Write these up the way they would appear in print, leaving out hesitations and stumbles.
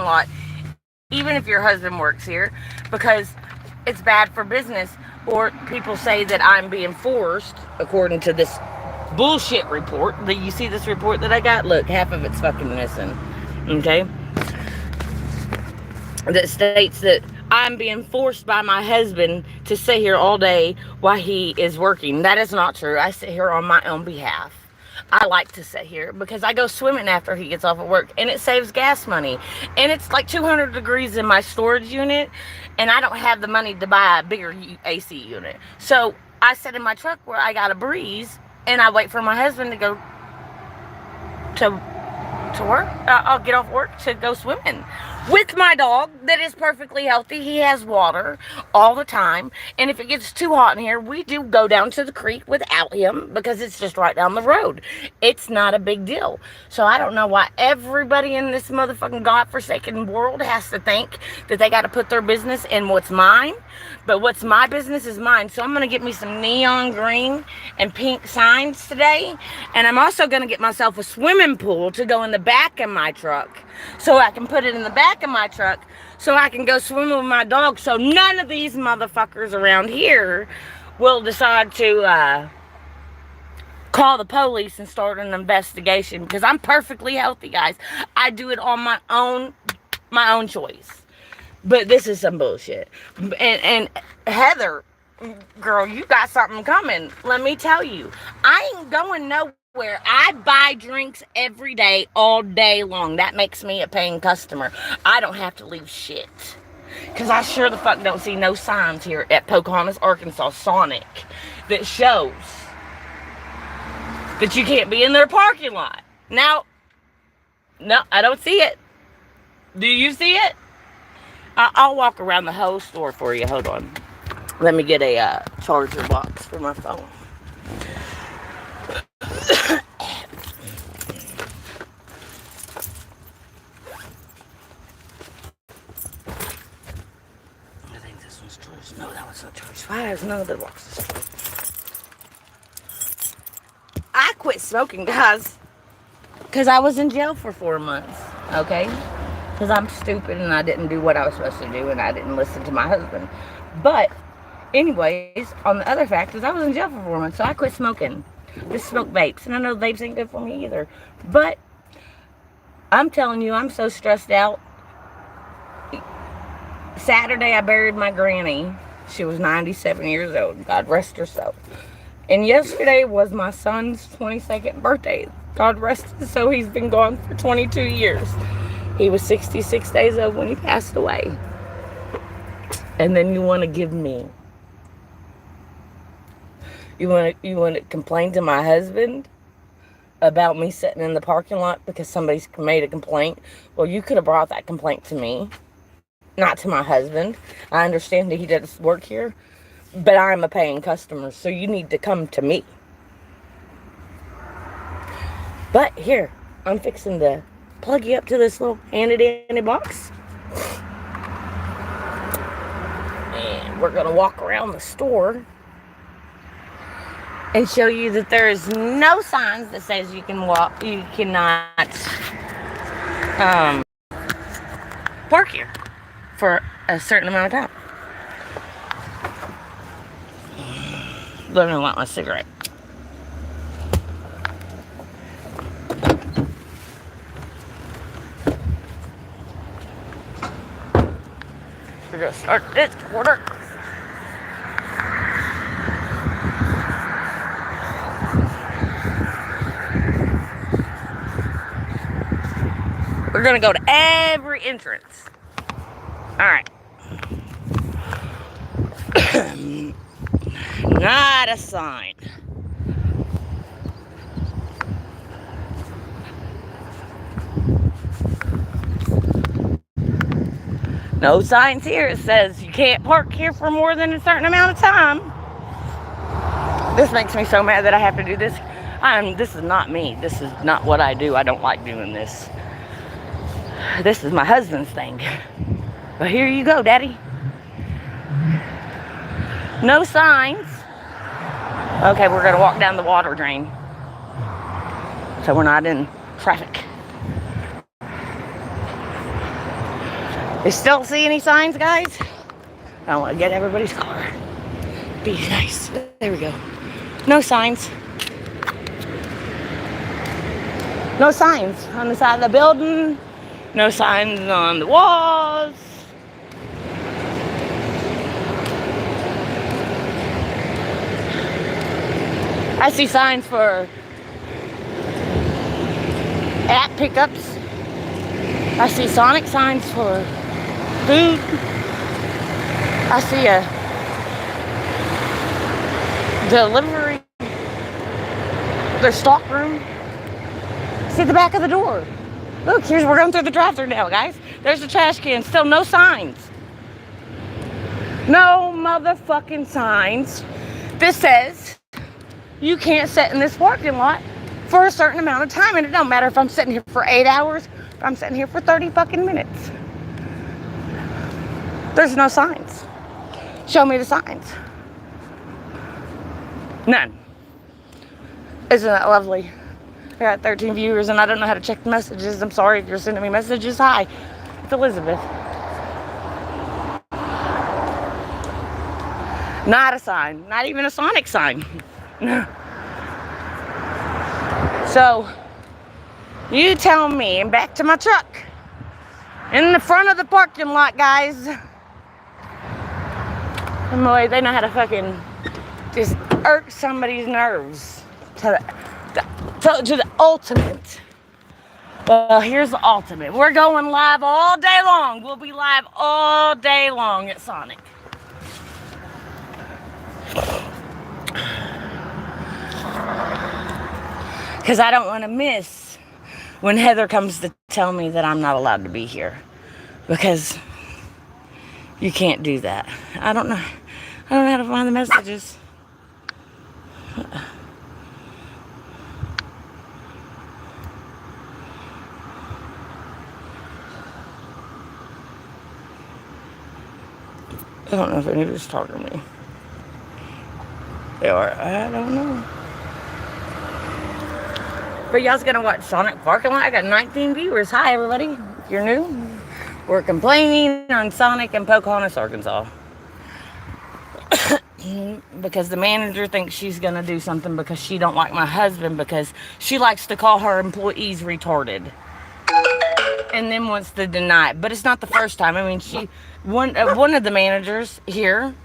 lot, even if your husband works here, because it's bad for business. Or people say that I'm being forced, according to this bullshit report. That you see this report that I got? Look, half of it's fucking missing. Okay? That states that I'm being forced by my husband to sit here all day while he is working. That is not true. I sit here on my own behalf. I like to sit here because I go swimming after he gets off of work, and it saves gas money. And it's like 200 degrees in my storage unit, and I don't have the money to buy a bigger AC unit. So I sit in my truck where I got a breeze, and I wait for my husband to go to work. I'll get off work to go swimming with my dog that is perfectly healthy. He has water all the time, and if it gets too hot in here, we do go down to the creek without him because it's just right down the road. It's not a big deal. So I don't know why everybody in this motherfucking godforsaken world has to think that they got to put their business in what's mine. But what's my business is mine. So I'm going to get me some neon green and pink signs today. And I'm also going to get myself a swimming pool to go in the back of my truck. So I can put it in the back of my truck so I can go swimming with my dog. So none of these motherfuckers around here will decide to call the police and start an investigation. Because I'm perfectly healthy, guys. I do it on my own choice. But this is some bullshit. And Heather, girl, you got something coming. Let me tell you. I ain't going nowhere. I buy drinks every day, all day long. That makes me a paying customer. I don't have to leave shit. Because I sure the fuck don't see no signs here at Pocahontas, Arkansas, Sonic, that shows that you can't be in their parking lot. Now, no, I don't see it. Do you see it? I'll walk around the whole store for you. Hold on. Let me get a charger box for my phone. I think this one's choice. No, that one's not choice. Why is none of the boxes choice? I quit smoking, guys, because I was in jail for 4 months. Okay? Because I'm stupid and I didn't do what I was supposed to do and I didn't listen to my husband. But anyways, on the other fact is I was in jail for 4 months, so I quit smoking. Just smoke vapes. And I know vapes ain't good for me either. But I'm telling you, I'm so stressed out. Saturday I buried my granny. She was 97 years old. God rest her soul. And yesterday was my son's 22nd birthday. God rest his soul. He's been gone for 22 years. He was 66 days old when he passed away. And then you want to give me... You want to complain to my husband about me sitting in the parking lot because somebody's made a complaint? Well, you could have brought that complaint to me, not to my husband. I understand that he does work here, but I'm a paying customer, so you need to come to me. But here, I'm fixing to plug you up to this little handy-dandy box. And we're going to walk around the store and show you that there is no signs that says you cannot park here for a certain amount of time. Let me light my cigarette. We're gonna start this quarter. We're gonna go to every entrance. Alright. Not a sign. No signs here. It says you can't park here for more than a certain amount of time. This makes me so mad that I have to do this. This is not me. This is not what I do. I don't like doing this. This is my husband's thing. But here you go, Daddy. No signs. Okay, we're going to walk down the water drain, so we're not in traffic. You still see any signs, guys? I don't want to get everybody's car. Be nice. There we go. No signs. No signs on the side of the building. No signs on the walls. I see signs for app pickups. I see Sonic signs for food. I see a delivery. Their stock room. See the back of the door. Look, we're going through the drive-thru now, guys. There's the trash can. Still no signs. No motherfucking signs. This says you can't sit in this parking lot for a certain amount of time. And it don't matter if I'm sitting here for 8 hours, or I'm sitting here for 30 fucking minutes. There's no signs. Show me the signs. None. Isn't that lovely? I got 13 viewers and I don't know how to check the messages. I'm sorry if you're sending me messages. Hi, it's Elizabeth. Not a sign. Not even a Sonic sign. So, you tell me, and back to my truck. In the front of the parking lot, guys. And boy, they know how to fucking just irk somebody's nerves to the ultimate. Well, here's the ultimate. We're going live all day long. We'll be live all day long at Sonic. Because I don't want to miss when Heather comes to tell me that I'm not allowed to be here. Because you can't do that. I don't know how to find the messages. I don't know if anybody's talking to me. They are. I don't know. But y'all's gonna watch Sonic Parking Lot. I got 19 viewers. Hi, everybody. If you're new, we're complaining on Sonic in Pocahontas, Arkansas. Because the manager thinks she's gonna do something because she don't like my husband because she likes to call her employees retarded. And then wants to deny it. But it's not the first time. I mean, one of the managers here,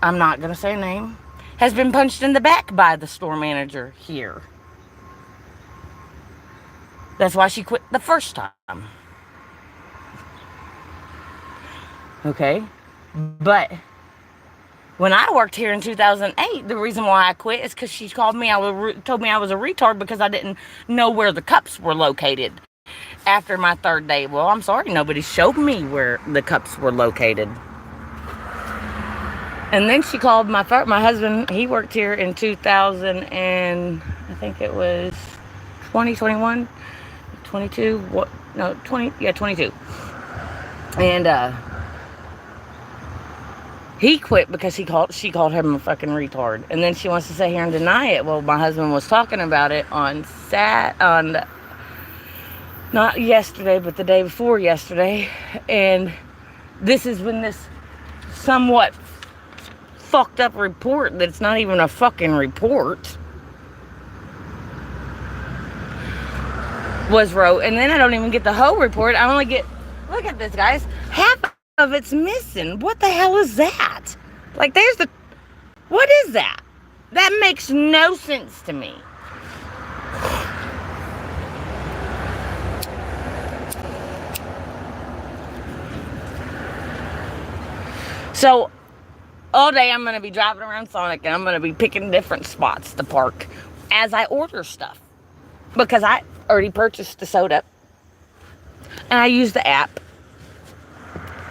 I'm not gonna say a name, has been punched in the back by the store manager here. That's why she quit the first time. Okay? But when I worked here in 2008, the reason why I quit is because she told me I was a retard because I didn't know where the cups were located after my third day. Well, I'm sorry, nobody showed me where the cups were located. And then she called my husband. He worked here in 2000 and I think it was 2021. 22, what, no, 20, yeah, 22. And, he quit because she called him a fucking retard. And then she wants to sit here and deny it. Well, my husband was talking about it not yesterday, but the day before yesterday. And this is when this somewhat fucked up report that's not even a fucking report was wrote. And then I don't even get the whole report. I only get, look at this, guys, half of it's missing. What the hell is that? Like, what is that? That makes no sense to me. So all day I'm going to be driving around Sonic and I'm going to be picking different spots to park as I order stuff. Because I already purchased the soda. And I use the app.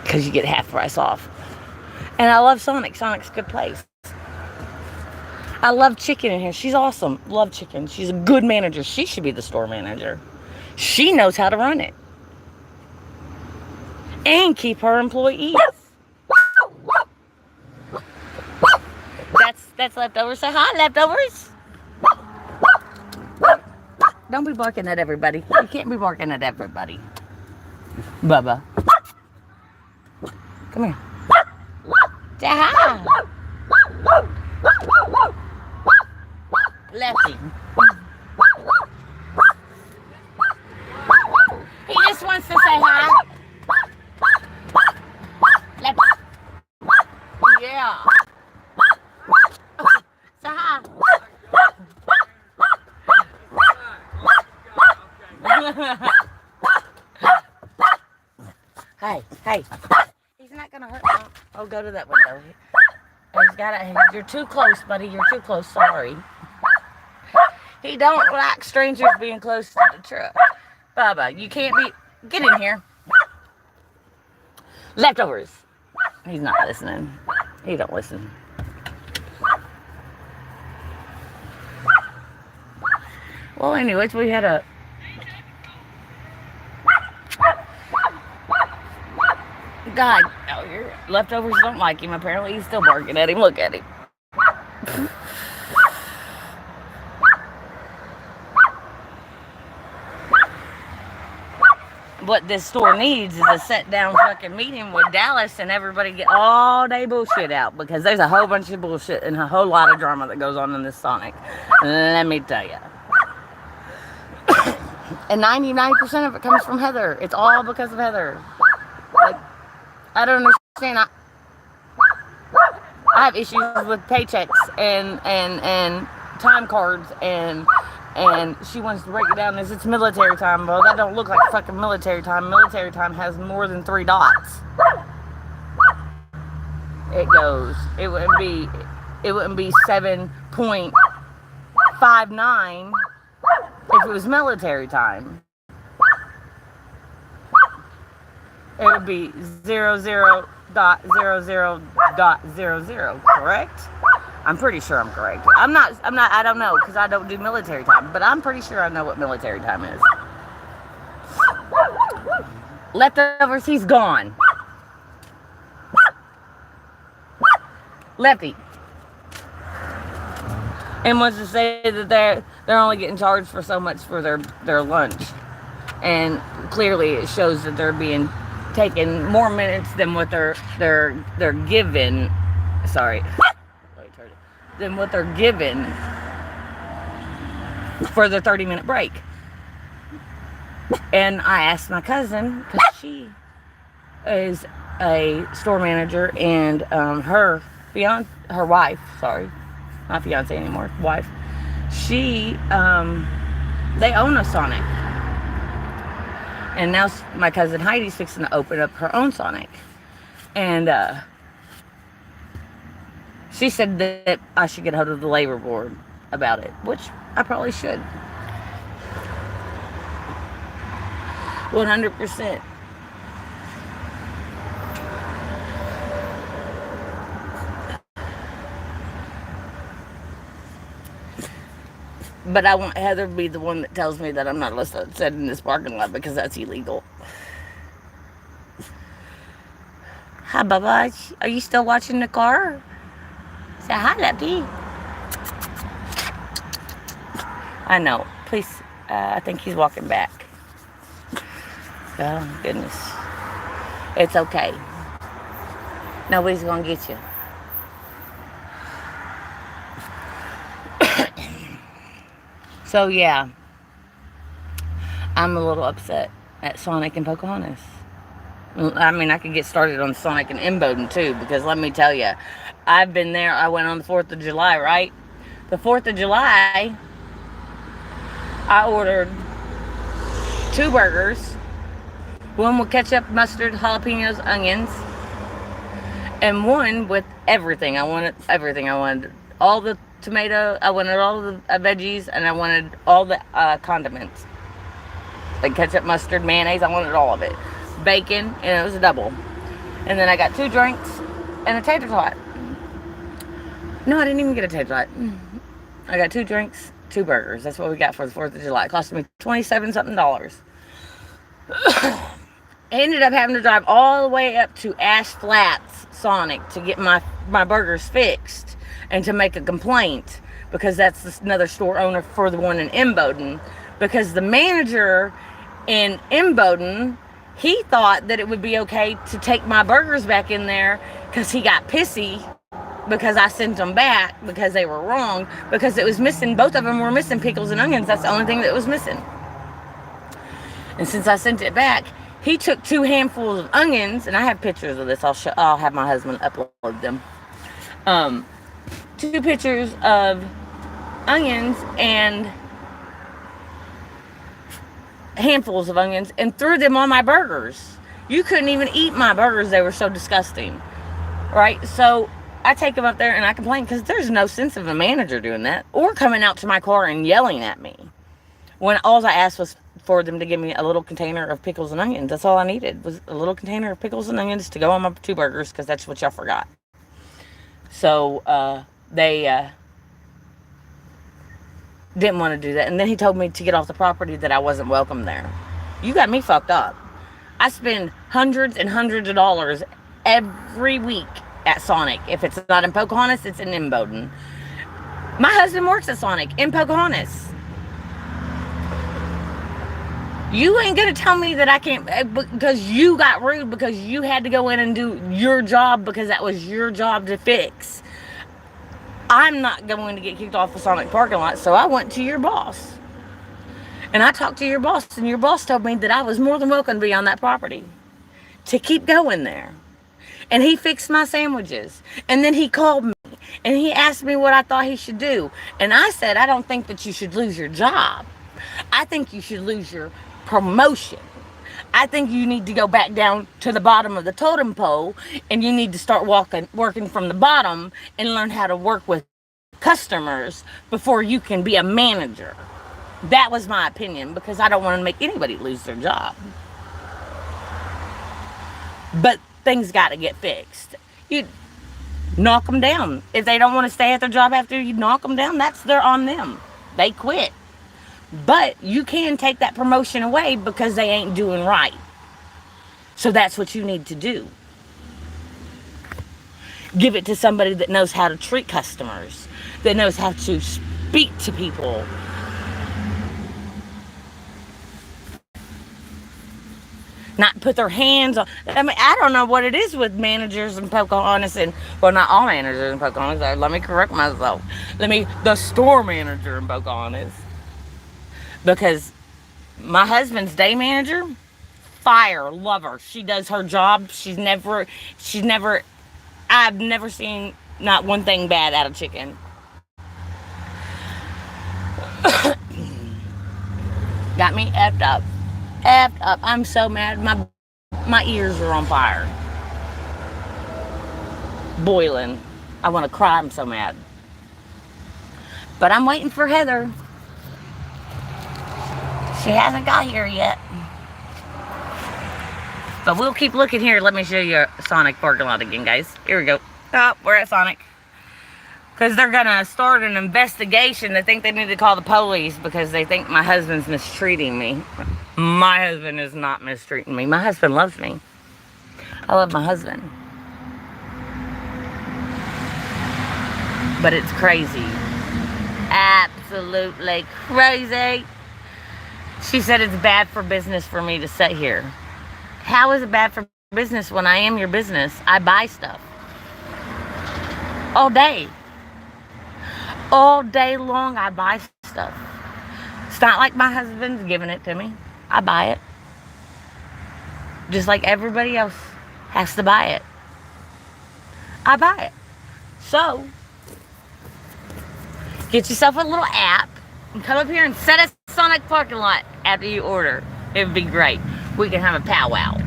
Because you get half price off. And I love Sonic. Sonic's a good place. I love Chicken in here. She's awesome. Love Chicken. She's a good manager. She should be the store manager. She knows how to run it. And keep her employees. That's leftovers. Say hi, leftovers. Don't be barking at everybody. You can't be barking at everybody. Bubba. Come here. Say hi. Lefty. He just wants to say hi. Lefty. Yeah. Say hi. Hey. He's not gonna hurt me. Oh, go to that window. You're too close, buddy. You're too close. Sorry. He don't like strangers being close to the truck. Bubba, you can't be. Get in here. Leftovers. He's not listening. He don't listen. Well, anyways, we had a. God, oh, your leftovers don't like him. Apparently, he's still barking at him. Look at him. What this store needs is a sit-down fucking meeting with Dallas and everybody get all day bullshit out, because there's a whole bunch of bullshit and a whole lot of drama that goes on in this Sonic. Let me tell you. And 99% of it comes from Heather. It's all because of Heather. Like, I don't understand. I have issues with paychecks and time cards and she wants to break it down as it's military time. Well, that don't look like fucking military time. Military time has more than 3 dots. It wouldn't be 7.59 if it was military time. It would be 00.00.00, correct? I'm pretty sure I'm correct. I don't know, because I don't do military time, but I'm pretty sure I know what military time is. Leftovers, he's gone. Lefty. And wants to say that they're only getting charged for so much for their lunch. And clearly it shows that they're being taken more minutes than what they're given. Sorry. Than what they're given for the 30-minute break. And I asked my cousin, because she is a store manager, and her wife, sorry, not fiance anymore, wife, she they own a Sonic, and now my cousin Heidi's fixing to open up her own Sonic, and she said that I should get a hold of the labor board about it, which I probably should. 100%. But I want Heather to be the one that tells me that I'm not allowed to sit in this parking lot, because that's illegal. Hi, Bubba. Are you still watching the car? Say hi, Lefty. I know. Please, I think he's walking back. Oh, goodness. It's okay. Nobody's going to get you. So, yeah. I'm a little upset at Sonic and Pocahontas. I mean, I could get started on Sonic and Imboden, too, because let me tell you, I've been there. I went on the 4th of July, right? The 4th of July, I ordered 2 burgers. One with ketchup, mustard, jalapenos, onions. And one with everything. I wanted everything. I wanted all the tomato. I wanted all the veggies. And I wanted all the condiments. Like ketchup, mustard, mayonnaise. I wanted all of it. Bacon. And it was a double. And then I got 2 drinks and a tater tot. No, I didn't even get a tater tot. I got 2 drinks, 2 burgers. That's what we got for the 4th of July. It cost me $27-something. I ended up having to drive all the way up to Ash Flats Sonic to get my burgers fixed and to make a complaint, because that's another store owner for the one in Imboden, because the manager in Imboden, He thought that it would be okay to take my burgers back in there because he got pissy because I sent them back because they were wrong, because it was missing, both of them were missing pickles and onions. That's the only thing that was missing. And since I sent it back, he took 2 handfuls of onions, and I have pictures of this. I'll have my husband upload them. 2 pictures of onions and handfuls of onions, and threw them on my burgers. You couldn't even eat my burgers. They were so disgusting. Right? So I take them up there and I complain, because there's no sense of a manager doing that, or coming out to my car and yelling at me, when all I asked was for them to give me a little container of pickles and onions. That's all I needed, was a little container of pickles and onions to go on my 2 burgers, because that's what y'all forgot. So they didn't want to do that. And then he told me to get off the property, that I wasn't welcome there. You got me fucked up. I spend hundreds and hundreds of dollars every week at Sonic. If it's not in Pocahontas, it's in Imboden. My husband works at Sonic in Pocahontas. You ain't gonna tell me that I can't, because you got rude, because you had to go in and do your job, because that was your job to fix. I'm not going to get kicked off the Sonic parking lot, so I went to your boss. And I talked to your boss, and your boss told me that I was more than welcome to be on that property, to keep going there. And he fixed my sandwiches. And then he called me, and he asked me what I thought he should do. And I said, I don't think that you should lose your job. I think you should lose your promotion. I think you need to go back down to the bottom of the totem pole, and you need to start working from the bottom, and learn how to work with customers before you can be a manager. That was my opinion, because I don't want to make anybody lose their job. But things got to get fixed. You knock them down. If they don't want to stay at their job after you knock them down, they're on them. They quit. But you can take that promotion away because they ain't doing right. So that's what you need to do. Give it to somebody that knows how to treat customers, that knows how to speak to people. Not put their hands on. I mean, I don't know what it is with managers in Pocahontas, and, well, not all managers in Pocahontas. Let me correct myself. The store manager in Pocahontas. Because my husband's day manager, fire, love her. She does her job. I've never seen not one thing bad out of chicken. Got me effed up. I'm so mad. My ears are on fire. Boiling. I want to cry. I'm so mad. But I'm waiting for Heather. She hasn't got here yet. But we'll keep looking here. Let me show you a Sonic parking lot again, guys. Here we go. Oh, we're at Sonic. Because they're going to start an investigation. They think they need to call the police because they think my husband's mistreating me. My husband is not mistreating me. My husband loves me. I love my husband. But it's crazy. Absolutely crazy. She said it's bad for business for me to sit here. How is it bad for business when I am your business? I buy stuff. All day. All day long I buy stuff. It's not like my husband's giving it to me. I buy it. Just like everybody else has to buy it. I buy it. So, get yourself a little app and come up here and set a Sonic parking lot after you order. It would be great. We can have a powwow.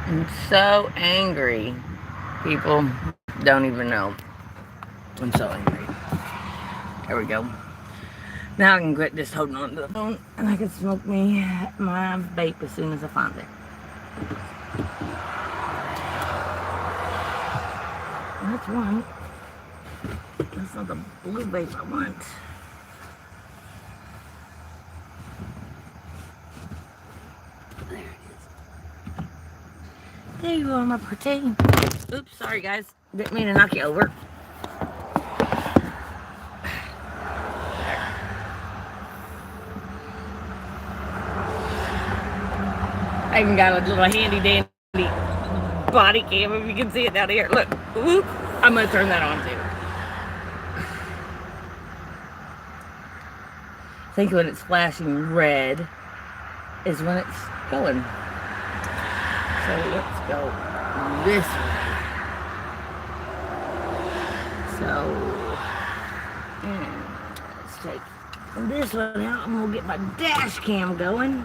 I'm so angry. People don't even know. I'm so angry. There we go. Now I can quit just holding on to the phone, and I can smoke my vape as soon as I find it. That's one. That's not the blue vape I want. There you are, my pretty. Oops, sorry guys. Didn't mean to knock you over. I even got a little handy dandy body cam if you can see it down here. Look, whoop. I'm gonna turn that on too. I think when it's flashing red is when it's going. So let's go this way. So, let's take this one out and we'll get my dash cam going.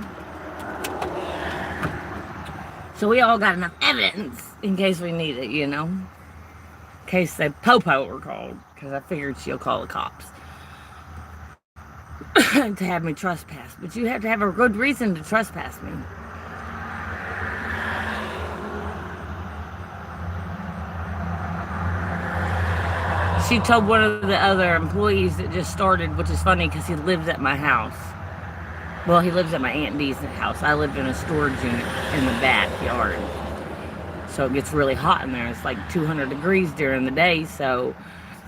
So we all got enough evidence in case we need it, you know? In case the popo were called, because I figured she'll call the cops to have me trespass. But you have to have a good reason to trespass me. She told one of the other employees that just started, which is funny because he lives at my house. Well, he lives at my Aunt Dee's house. I live in a storage unit in the backyard. So it gets really hot in there. It's like 200 degrees during the day. So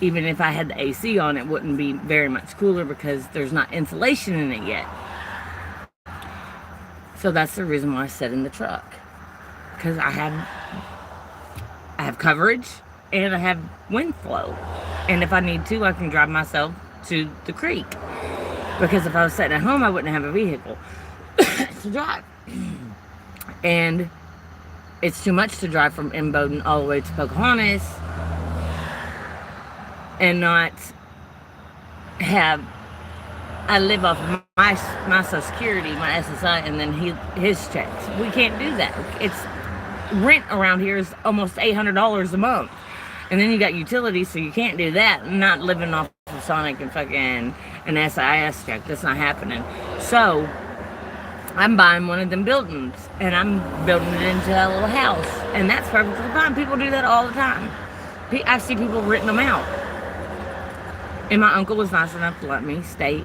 even if I had the AC on, it wouldn't be very much cooler because there's not insulation in it yet. So that's the reason why I sit in the truck. Because I have coverage and I have wind flow. And if I need to, I can drive myself to the creek. Because if I was sitting at home, I wouldn't have a vehicle to drive. And it's too much to drive from Imboden all the way to Pocahontas and not have... I live off my Social Security, my SSI, and then his checks. We can't do that. It's rent around here is almost $800 a month. And then you got utilities, so you can't do that. I'm not living off of Sonic and fucking an SIS check. That's not happening. So, I'm buying one of them buildings, and I'm building it into a little house. And that's perfectly fine. People do that all the time. I see people renting them out. And my uncle was nice enough to let me stay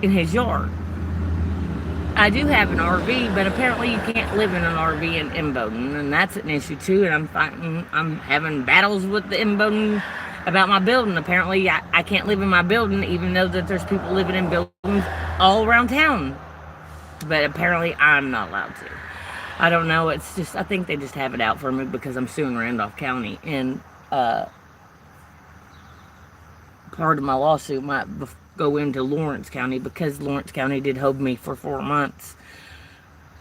in his yard. I do have an RV, but apparently you can't live in an RV in Imboden, and that's an issue too. And I'm having battles with the Imboden about my building. Apparently, I can't live in my building, even though that there's people living in buildings all around town. But apparently, I'm not allowed to. I don't know. It's just I think they just have it out for me because I'm suing Randolph County, and part of my lawsuit might go into Lawrence County because Lawrence County did hold me for 4 months.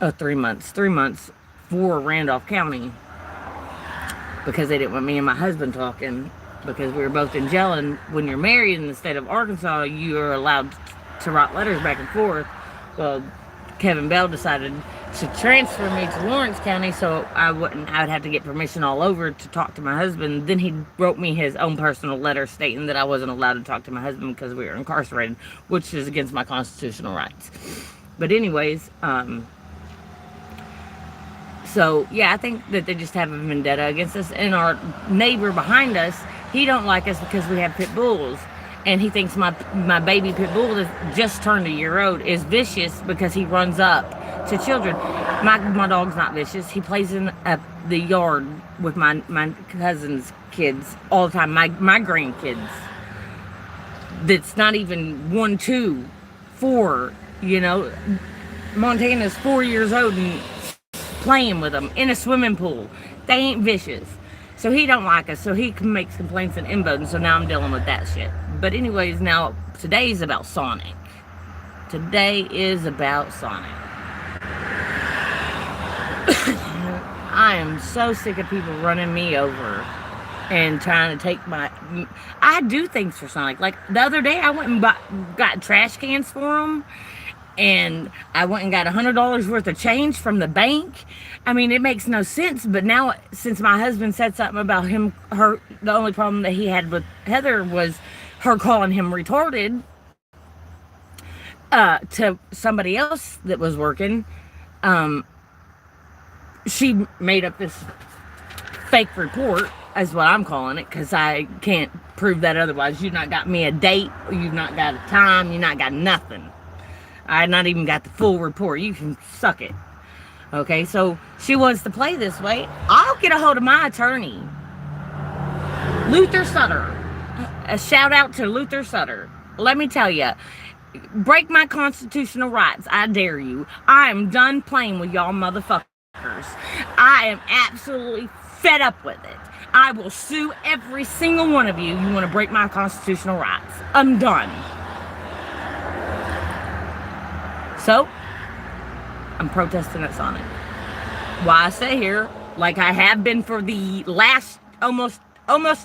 3 months. 3 months for Randolph County because they didn't want me and my husband talking because we were both in jail. And when you're married in the state of Arkansas, you are allowed to write letters back and forth. Well, Kevin Bell decided to transfer me to Lawrence County so I would have to get permission all over to talk to my husband. Then he wrote me his own personal letter stating that I wasn't allowed to talk to my husband because we were incarcerated, which is against my constitutional rights. But anyways, so yeah, I think that they just have a vendetta against us. And our neighbor behind us, he don't like us because we have pit bulls. And he thinks my baby pit bull that just turned a year old is vicious because he runs up to children. My dog's not vicious. He plays in the yard with my cousin's kids all the time. My grandkids. That's not even 1, 2, 4. You know, Montana's 4 years old and playing with them in a swimming pool. They ain't vicious. So he don't like us, so he makes complaints in Imboden, so now I'm dealing with that shit. But anyways, now, today's about Sonic. Today is about Sonic. I am so sick of people running me over and trying to take my... I do things for Sonic. Like, the other day, I went and got trash cans for him, and I went and got $100 worth of change from the bank. I mean, it makes no sense, but now, since my husband said something about the only problem that he had with Heather was her calling him retarded to somebody else that was working, she made up this fake report, is what I'm calling it, because I can't prove that otherwise. You've not got me a date, you've not got a time, you've not got nothing. I not even got the full report. You can suck it. Okay, so she wants to play this way. I'll get a hold of my attorney, Luther Sutter. A shout out to Luther Sutter. Let me tell you, break my constitutional rights. I dare you. I am done playing with y'all motherfuckers. I am absolutely fed up with it. I will sue every single one of you want to break my constitutional rights. I'm done. So, I'm protesting at Sonic. Why I sit here, like I have been for the last almost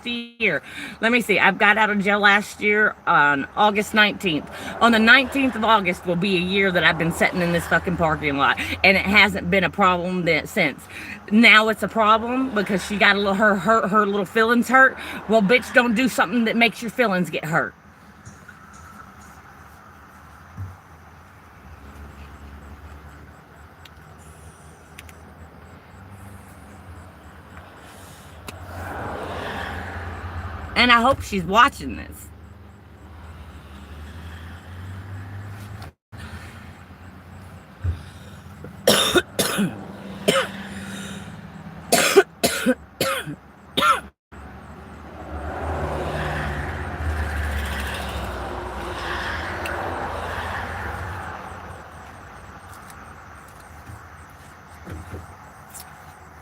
a year. Let me see. I've got out of jail last year on August 19th. On the 19th of August will be a year that I've been sitting in this fucking parking lot, and it hasn't been a problem since. Now it's a problem because she got her little feelings hurt. Well, bitch, don't do something that makes your feelings get hurt. And I hope she's watching this.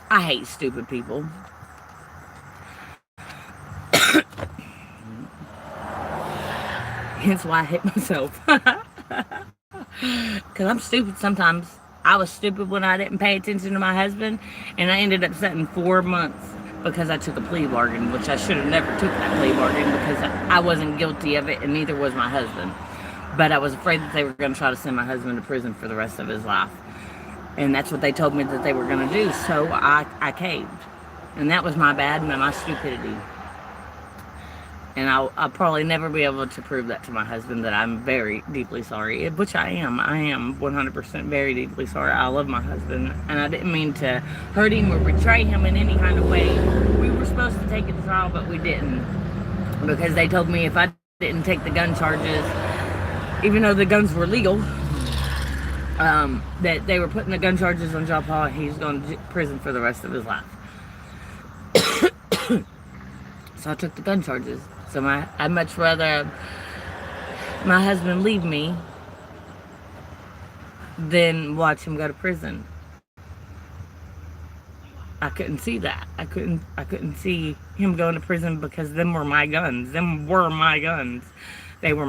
I hate stupid people. Hence why I hate myself. Because I'm stupid sometimes. I was stupid when I didn't pay attention to my husband, and I ended up sitting 4 months because I took a plea bargain, which I should have never took that plea bargain because I wasn't guilty of it, and neither was my husband. But I was afraid that they were going to try to send my husband to prison for the rest of his life. And that's what they told me that they were going to do, so I caved. And that was my bad and my stupidity. And I'll probably never be able to prove that to my husband that I'm very deeply sorry, which I am. I am 100% very deeply sorry. I love my husband, and I didn't mean to hurt him or betray him in any kind of way. We were supposed to take it to trial, but we didn't, because they told me if I didn't take the gun charges, even though the guns were legal, that they were putting the gun charges on John Paul, and he's going to prison for the rest of his life. So I took the gun charges. So I'd much rather my husband leave me than watch him go to prison. I couldn't see that. I couldn't see him going to prison because them were my guns. Them were my guns. They were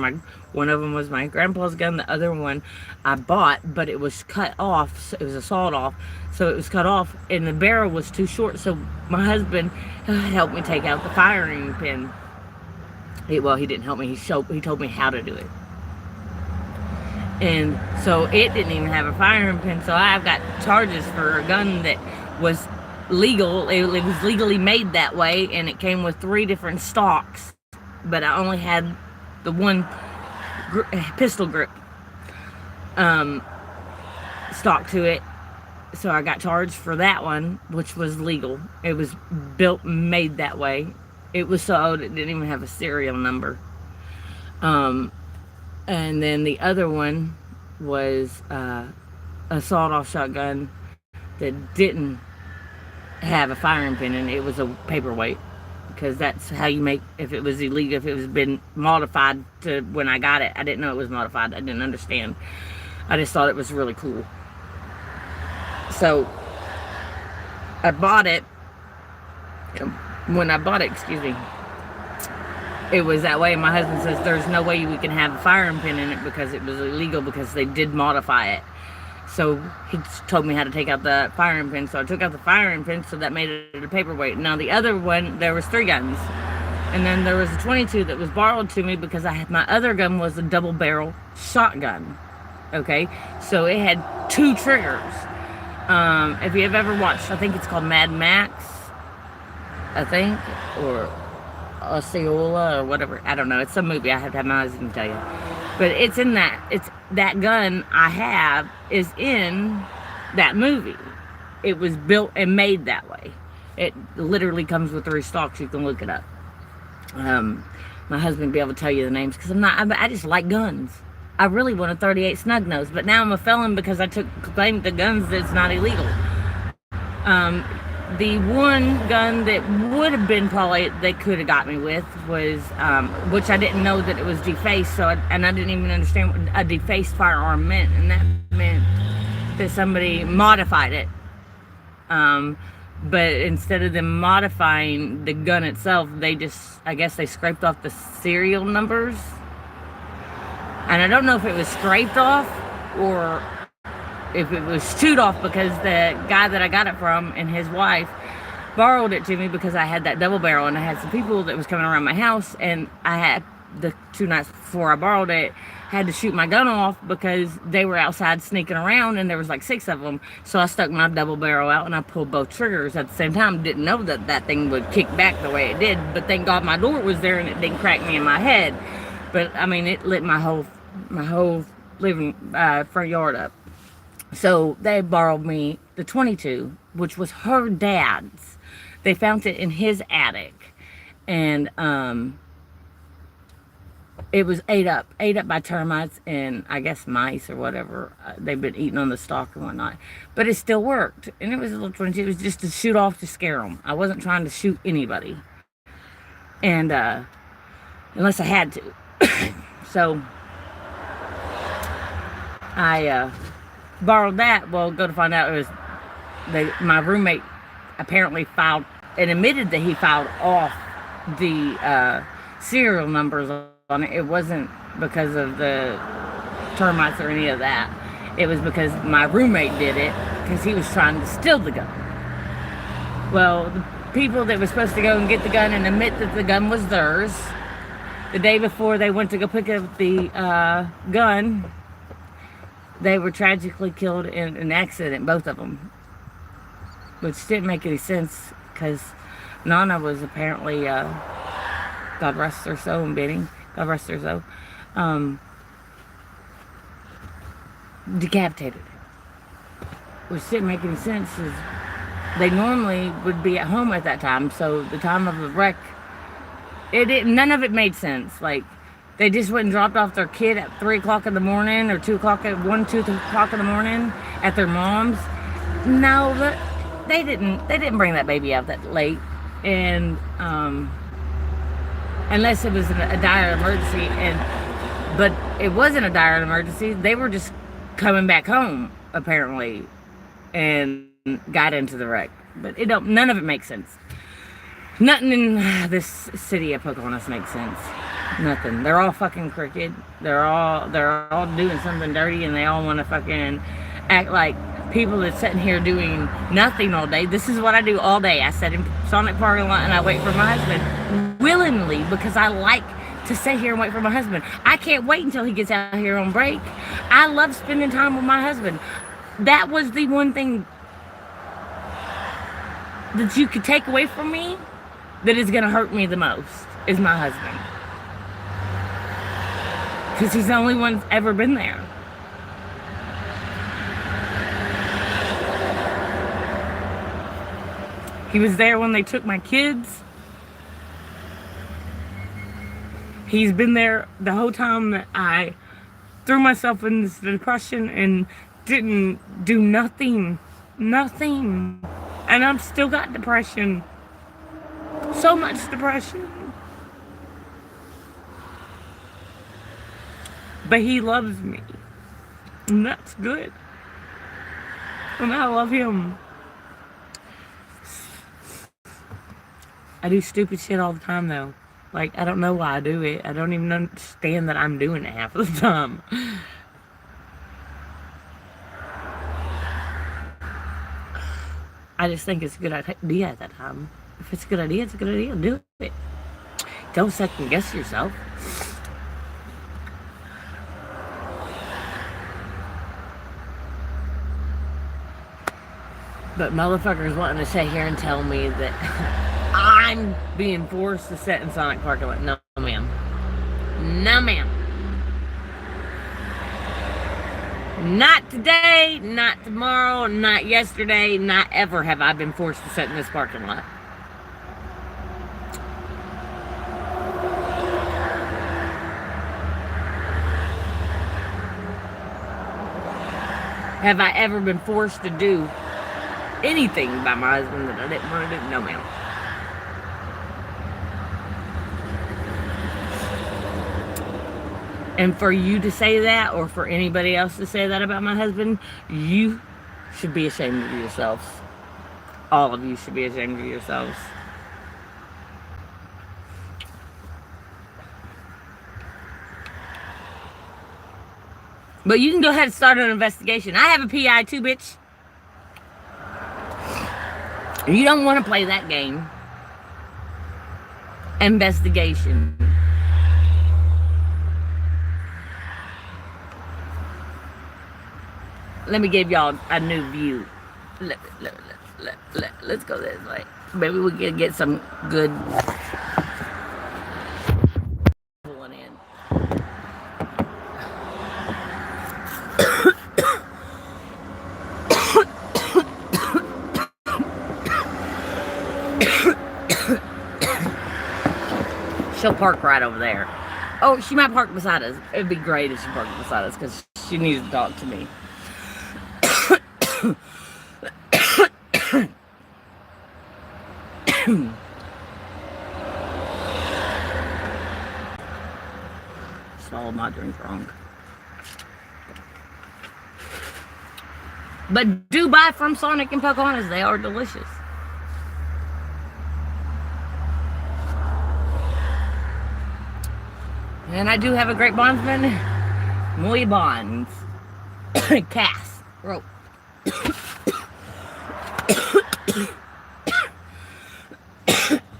one of them was my grandpa's gun. The other one I bought, but it was cut off. So it was a sawed off. So it was cut off and the barrel was too short. So my husband helped me take out the firing pin. Well, he didn't help me. He told me how to do it. And so it didn't even have a firing pin. So I've got charges for a gun that was legal. It was legally made that way, and it came with 3 different stocks. But I only had the one pistol grip stock to it. So I got charged for that one, which was legal. It was built and made that way. It was sold. It didn't even have a serial number. And then the other one was a sawed-off shotgun that didn't have a firing pin in it. It was a paperweight, because that's how you make, if it was illegal, if it was been modified to when I got it. I didn't know it was modified. I didn't understand. I just thought it was really cool. So I bought it. When I bought it, it was that way. My husband says there's no way we can have a firing pin in it because it was illegal, because they did modify it. So he told me how to take out the firing pin. So I took out the firing pin, so that made it a paperweight. Now the other one, there was 3 guns. And then there was a 22 that was borrowed to me because my other gun was a double barrel shotgun. Okay, so it had 2 triggers. If you have ever watched, I think it's called Mad Max, I think, or Osceola or whatever. I don't know. It's some movie. I have to have my eyes to tell you. But it's in that. It's that gun I have is in that movie. It was built and made that way. It literally comes with 3 stocks. You can look it up. My husband will be able to tell you the names because I just like guns. I really want a 38 snug nose, but now I'm a felon because I claimed the guns that's not illegal. The one gun that would have been probably they could have got me with was, which I didn't know that it was defaced, and I didn't even understand what a defaced firearm meant, and that meant that somebody modified it. But instead of them modifying the gun itself, I guess they scraped off the serial numbers. And I don't know if it was scraped off or if it was chewed off, because the guy that I got it from and his wife borrowed it to me because I had that double barrel, and I had some people that was coming around my house, and I had the 2 nights before I borrowed it, had to shoot my gun off because they were outside sneaking around, and there was like 6 of them. So I stuck my double barrel out and I pulled both triggers at the same time. Didn't know that that thing would kick back the way it did, but thank God my door was there and it didn't crack me in my head. But I mean, it lit my whole living front yard up. So they borrowed me the 22, which was her dad's. They found it in his attic, and it was ate up by termites and I guess mice or whatever. They've been eating on the stalk and whatnot, but it still worked. And it was a little 22. It was just to shoot off to scare them. I wasn't trying to shoot anybody, and unless I had to. So I borrowed that. Well, go to find out it was my roommate apparently filed and admitted that he filed off the serial numbers on it. It wasn't because of the termites or any of that. It was because my roommate did it because he was trying to steal the gun. Well, the people that were supposed to go and get the gun and admit that the gun was theirs, the day before they went to go pick up the gun, they were tragically killed in an accident, both of them. Which didn't make any sense because Nana was apparently, God rest her soul, and Benny, God rest her soul, decapitated. Which didn't make any sense. They normally would be at home at that time, so the time of the wreck, none of it made sense. Like, they just went and dropped off their kid at 3 o'clock in the morning or 2 o'clock in the morning at their mom's. No, they didn't bring that baby out that late, and unless it was a dire emergency, but it wasn't a dire emergency. They were just coming back home apparently, and got into the wreck. But none of it makes sense. Nothing in this city of Pocahontas makes sense. Nothing. They're all fucking crooked. They're all doing something dirty, and they all want to fucking act like people that's sitting here doing nothing all day. This is what I do all day. I sit in Sonic parking lot and I wait for my husband willingly because I like to sit here and wait for my husband. I can't wait until he gets out here on break. I love spending time with my husband. That was the one thing that you could take away from me that is going to hurt me the most, is my husband. Because he's the only one that's ever been there. He was there when they took my kids. He's been there the whole time that I threw myself in this depression and didn't do nothing. Nothing. And I've still got depression. So much depression. But he loves me. And that's good. And I love him. I do stupid shit all the time though. Like, I don't know why I do it. I don't even understand that I'm doing it half of the time. I just think it's a good idea at that time. If it's a good idea, it's a good idea. Do it. Don't second guess yourself. But motherfuckers wanting to sit here and tell me that I'm being forced to sit in Sonic parking lot. No, ma'am. No, ma'am. Not today, not tomorrow, not yesterday, not ever have I been forced to sit in this parking lot. Have I ever been forced to do anything by my husband that I didn't want to do? No, ma'am. And for you to say that, or for anybody else to say that about my husband, you should be ashamed of yourselves. All of you should be ashamed of yourselves. But you can go ahead and start an investigation. I have a PI too, bitch. You don't want to play that game. Investigation. Let me give y'all a new view. Let's go this way. Maybe we can get some good pulling in. She'll park right over there. Oh, she might park beside us. It'd be great if she parked beside us because she needs to talk to me. Swallowed my drink wrong. But do buy from Sonic and Pocahontas. They are delicious. And I do have a great bondsman. Muy bonds. Cass. Rope.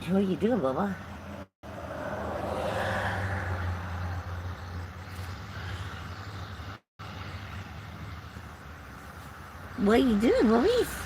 What are you doing, Bubba? What are you doing, Louise?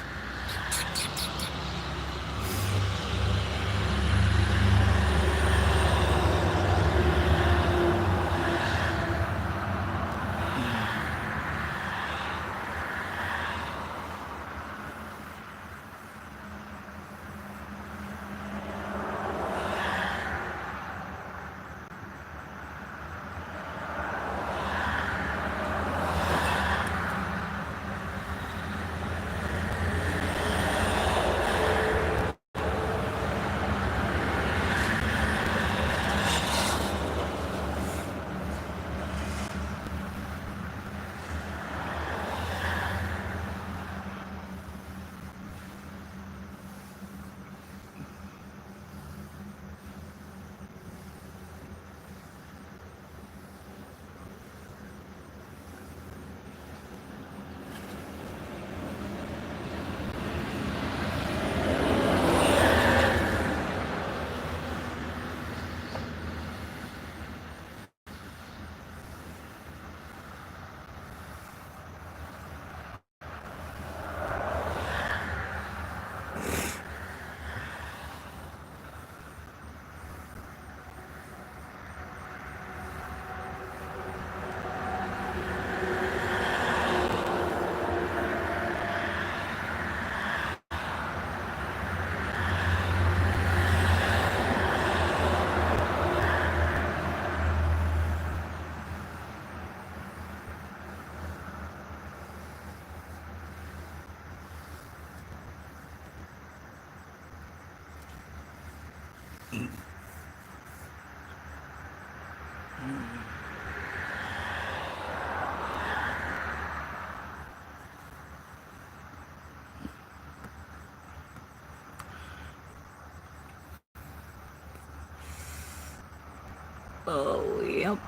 Oh, yep.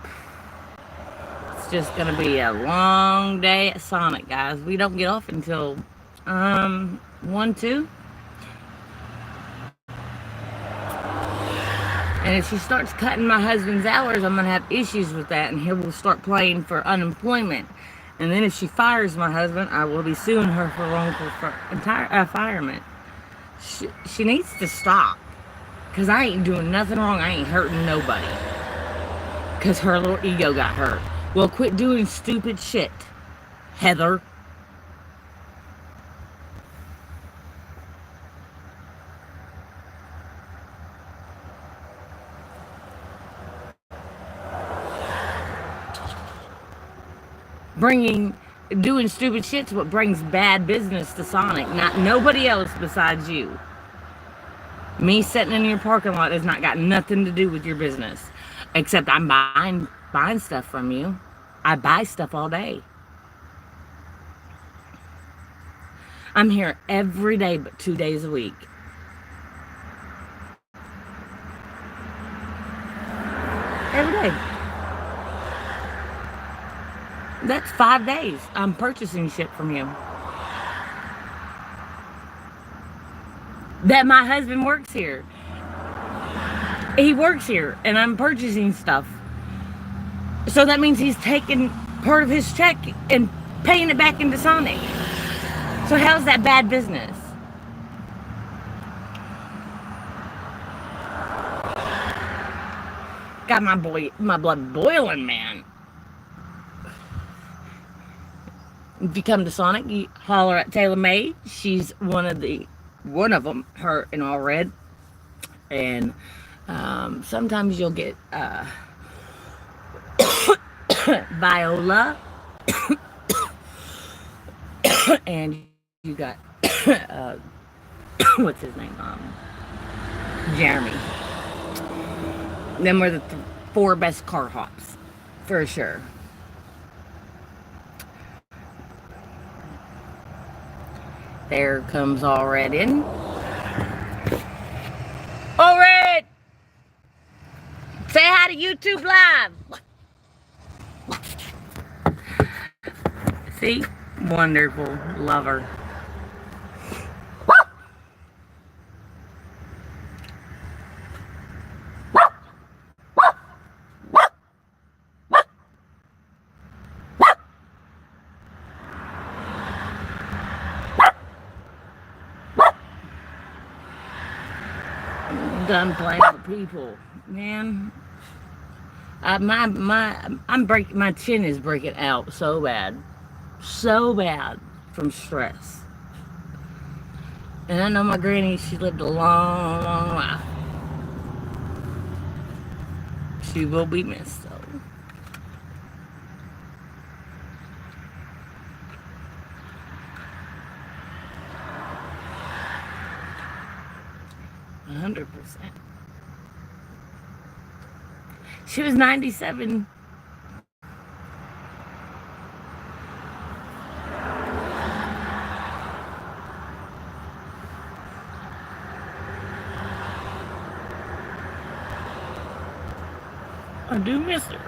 It's just gonna be a long day at Sonic, guys. We don't get off until 1, 2. And if she starts cutting my husband's hours, I'm gonna have issues with that, and he will start playing for unemployment. And then if she fires my husband, I will be suing her for wrongful firement. She needs to stop, because I ain't doing nothing wrong. I ain't hurting nobody. Because her little ego got hurt. Well, quit doing stupid shit, Heather. Bringing Doing stupid shit's what brings bad business to Sonic, not nobody else besides you. Me sitting in your parking lot has not got nothing to do with your business. Except I'm buying stuff from you. I buy stuff all day. I'm here every day but 2 days a week. Every day. That's 5 days. I'm purchasing shit from you. That my husband works here. He works here, and I'm purchasing stuff. So that means he's taking part of his check and paying it back into Sonic. So how's that bad business? Got my blood boiling, man. If you come to Sonic, you holler at Taylor May. She's one of them, her in all red. And sometimes you'll get Viola. And you got what's his name? Jeremy. Them were the 4 best car hops, for sure. There comes All Red in. All Red! Say hi to YouTube Live! See? Wonderful. Love her. Done playing with people, man. My chin is breaking out so bad from stress. And I know my granny, she lived a long, long life. She will be missed, though. %. She was 97. I do miss her.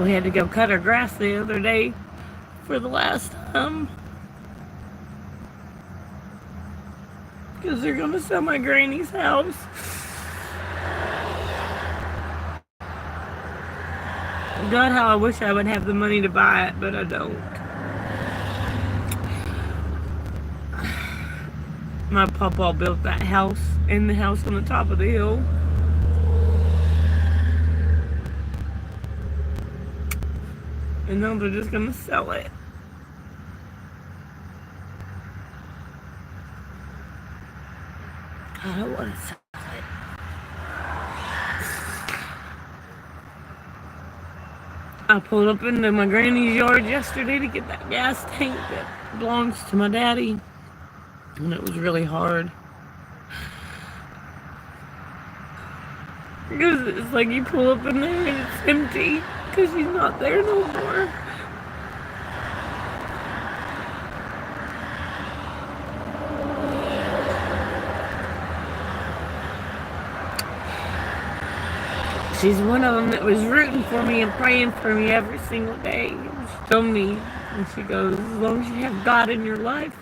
We had to go cut our grass the other day for the last time. Because they're going to sell my granny's house. God, how I wish I would have the money to buy it, but I don't. My papa built that house and the house on the top of the hill. And now they're just gonna sell it. I don't want to sell it. I pulled up into my granny's yard yesterday to get that gas tank that belongs to my daddy. And it was really hard. Because it's like you pull up in there and it's empty. Because he's not there no more. She's one of them that was rooting for me and praying for me every single day. She told me, and she goes, as long as you have God in your life,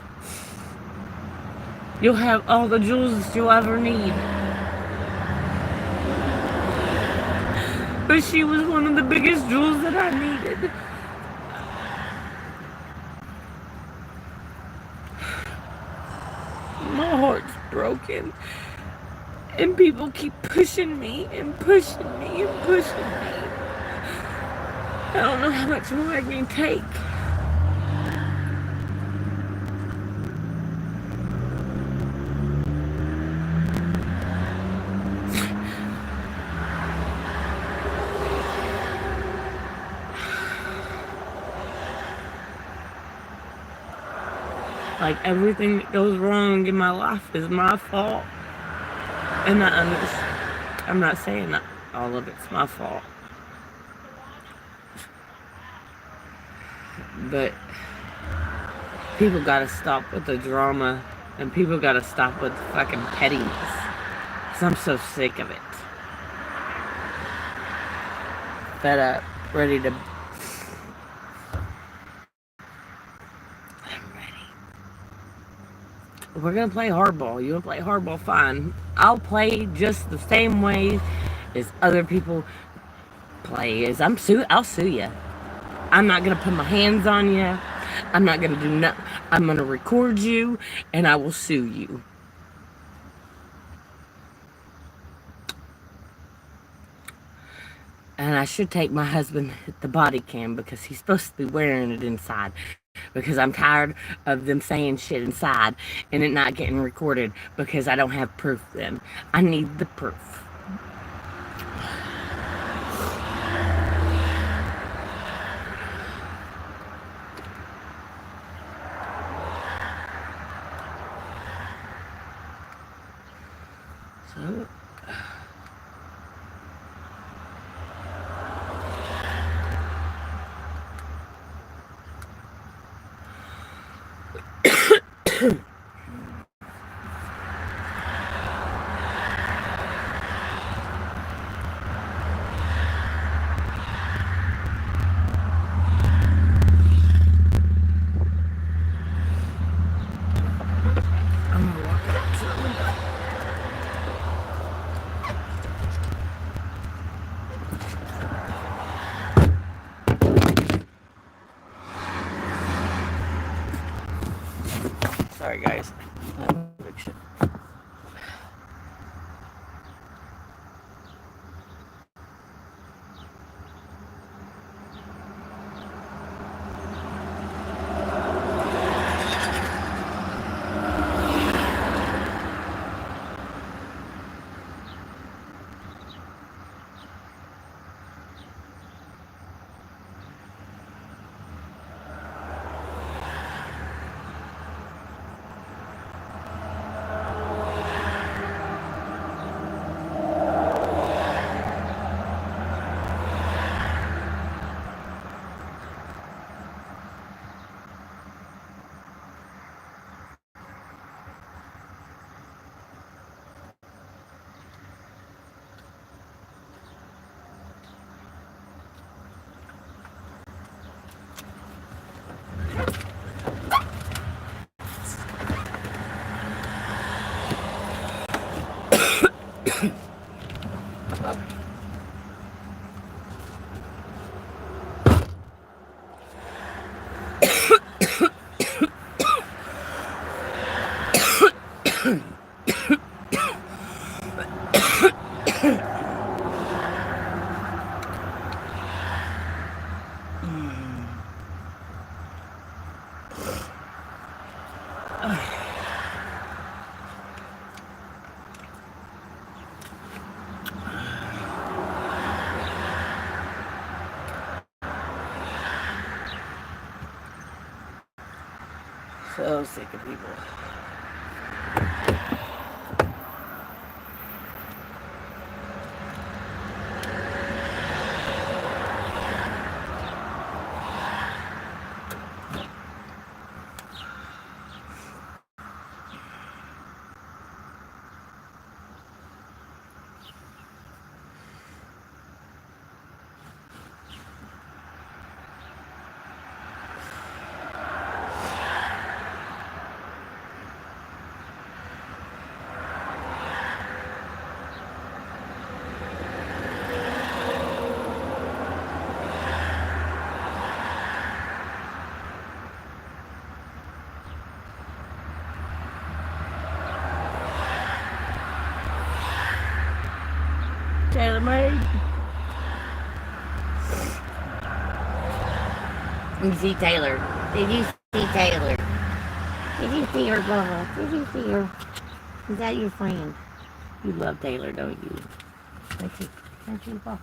you'll have all the jewels you'll ever need. But she was one of the biggest jewels that I needed. My heart's broken. And people keep pushing me and pushing me and pushing me. I don't know how much more I can take. Like, everything that goes wrong in my life is my fault. And I'm not saying that all of it's my fault. But people gotta stop with the drama. And people gotta stop with the fucking pettiness. Because I'm so sick of it. Fed up. Ready to... I'm ready. We're gonna play hardball. You wanna play hardball? Fine. I'll play just the same way as other people play. I'll sue you. I'm not gonna put my hands on you. I'm not gonna do nothing. I'm gonna record you, and I will sue you. And I should take my husband the body cam because he's supposed to be wearing it inside. Because I'm tired of them saying shit inside and it not getting recorded because I don't have proof then. I need the proof. So... Sorry, guys. So sick of people. Taylor made. You see Taylor. Did you see Taylor? Did you see her, Bubba? Did you see her? Is that your friend? You love Taylor, don't you? Don't you, Bubba?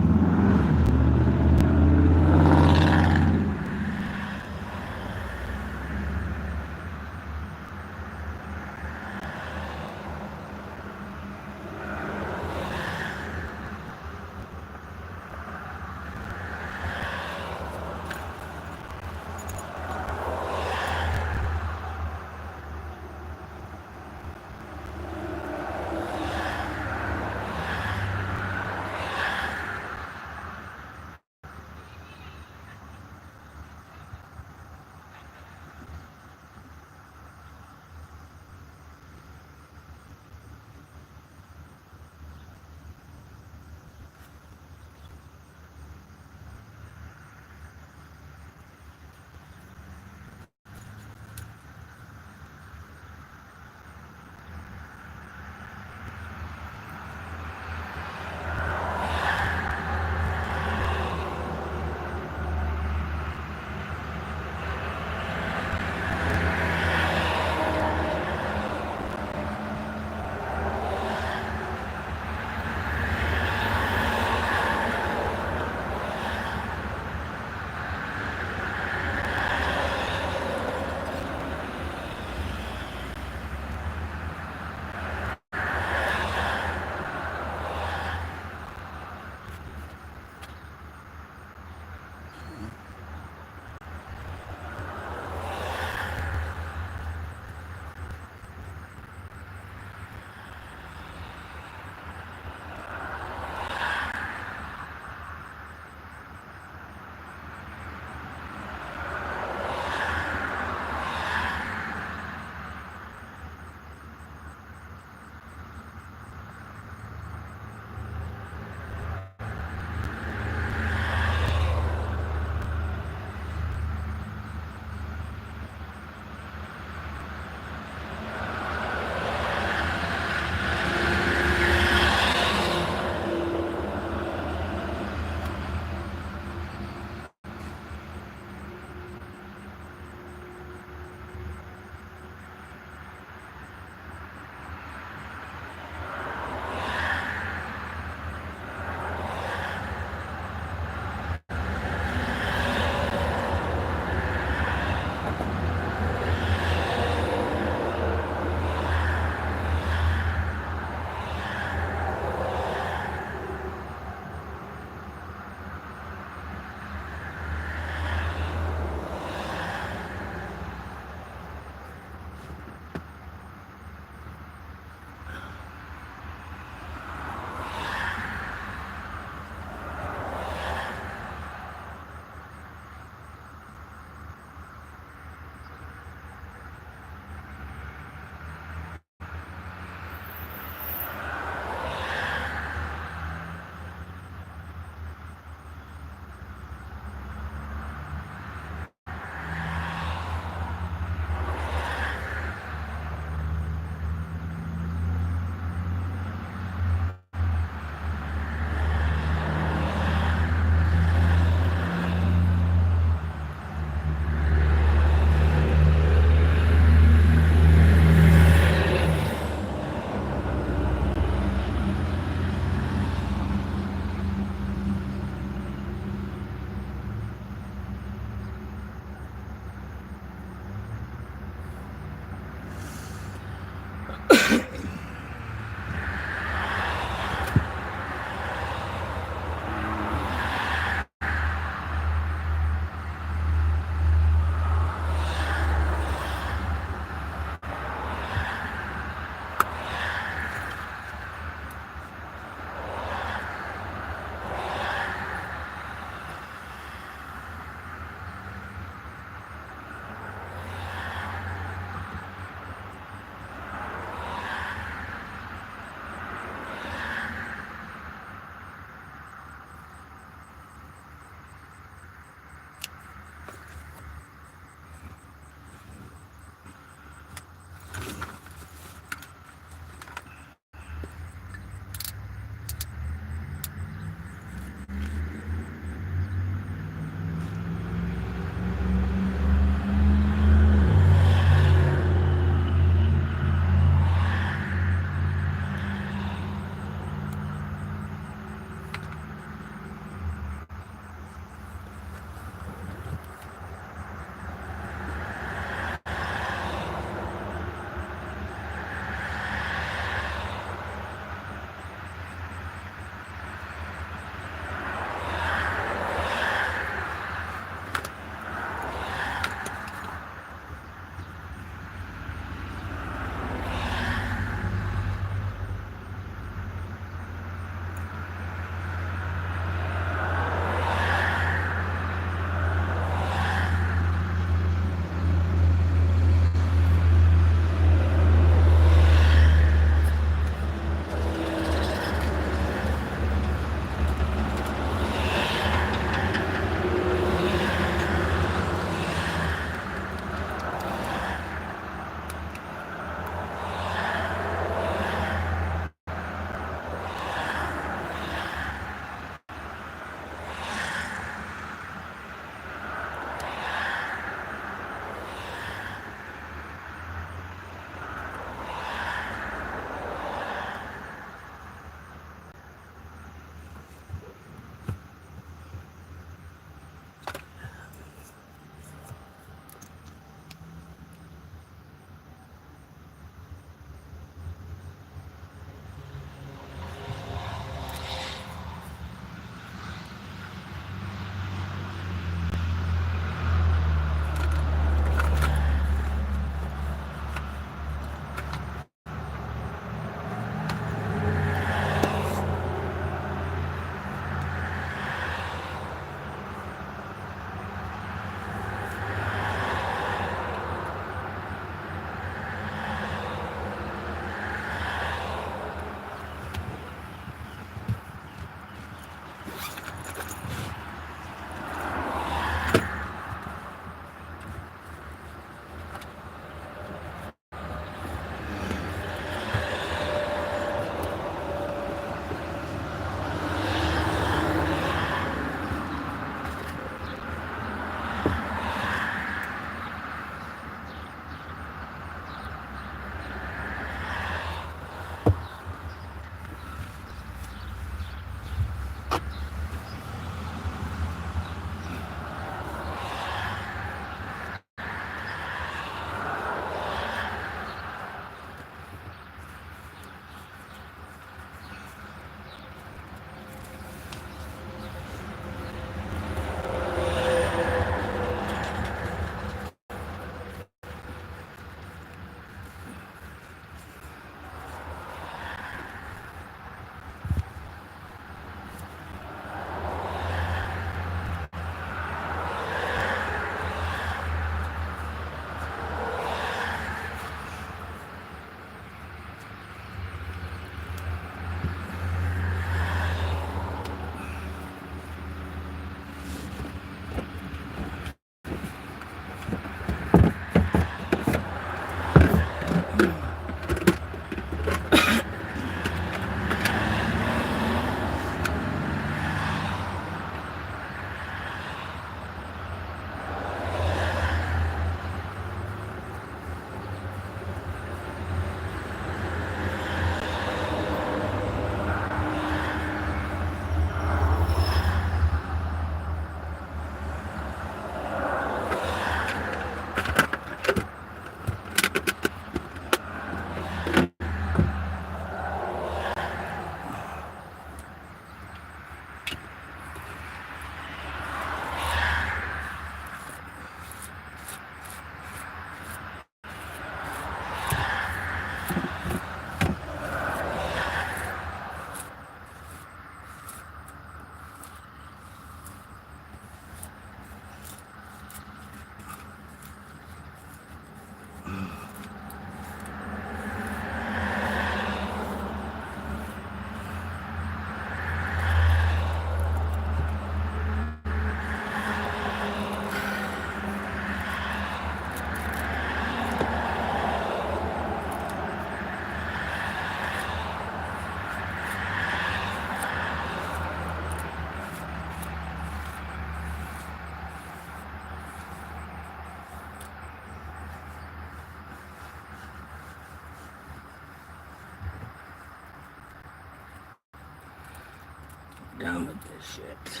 done with this shit.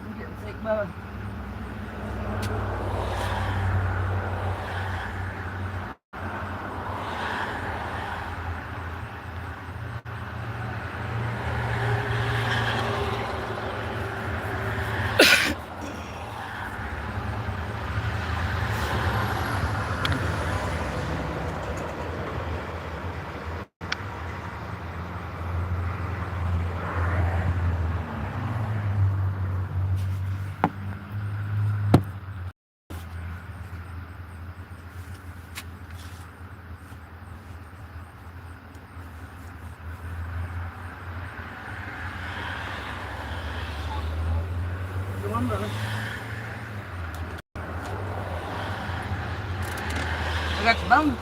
I'm getting sick, Bubba. Go on, brother. I got your bones.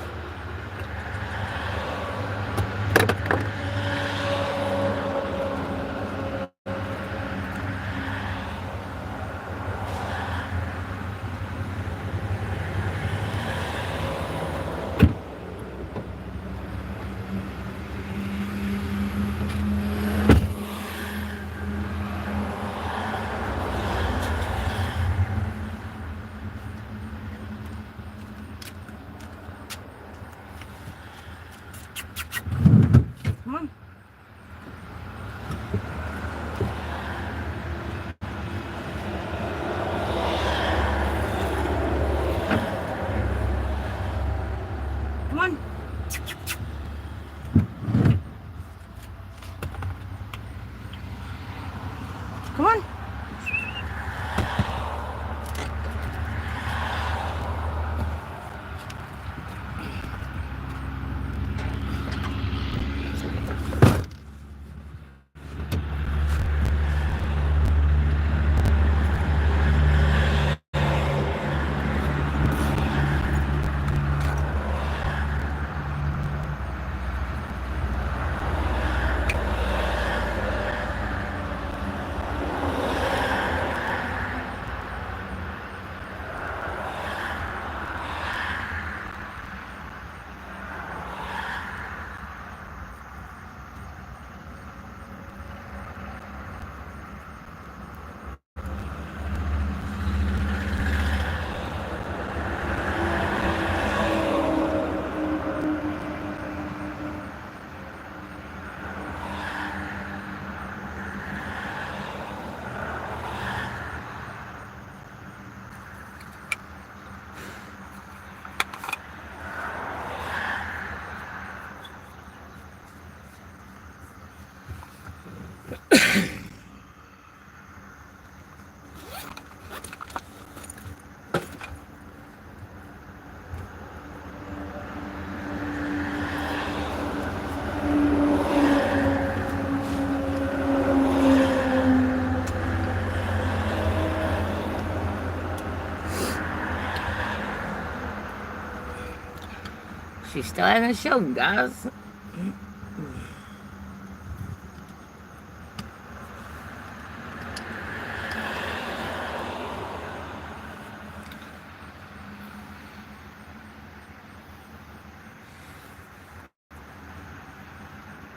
She still hasn't shown, guys.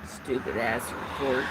Stupid ass report.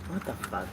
What the fuck?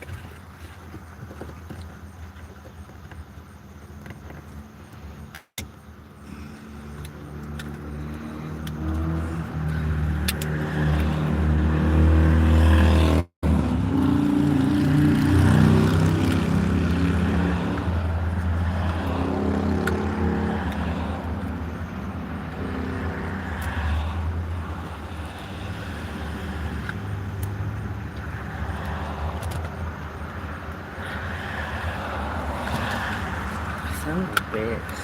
Son of a bitch.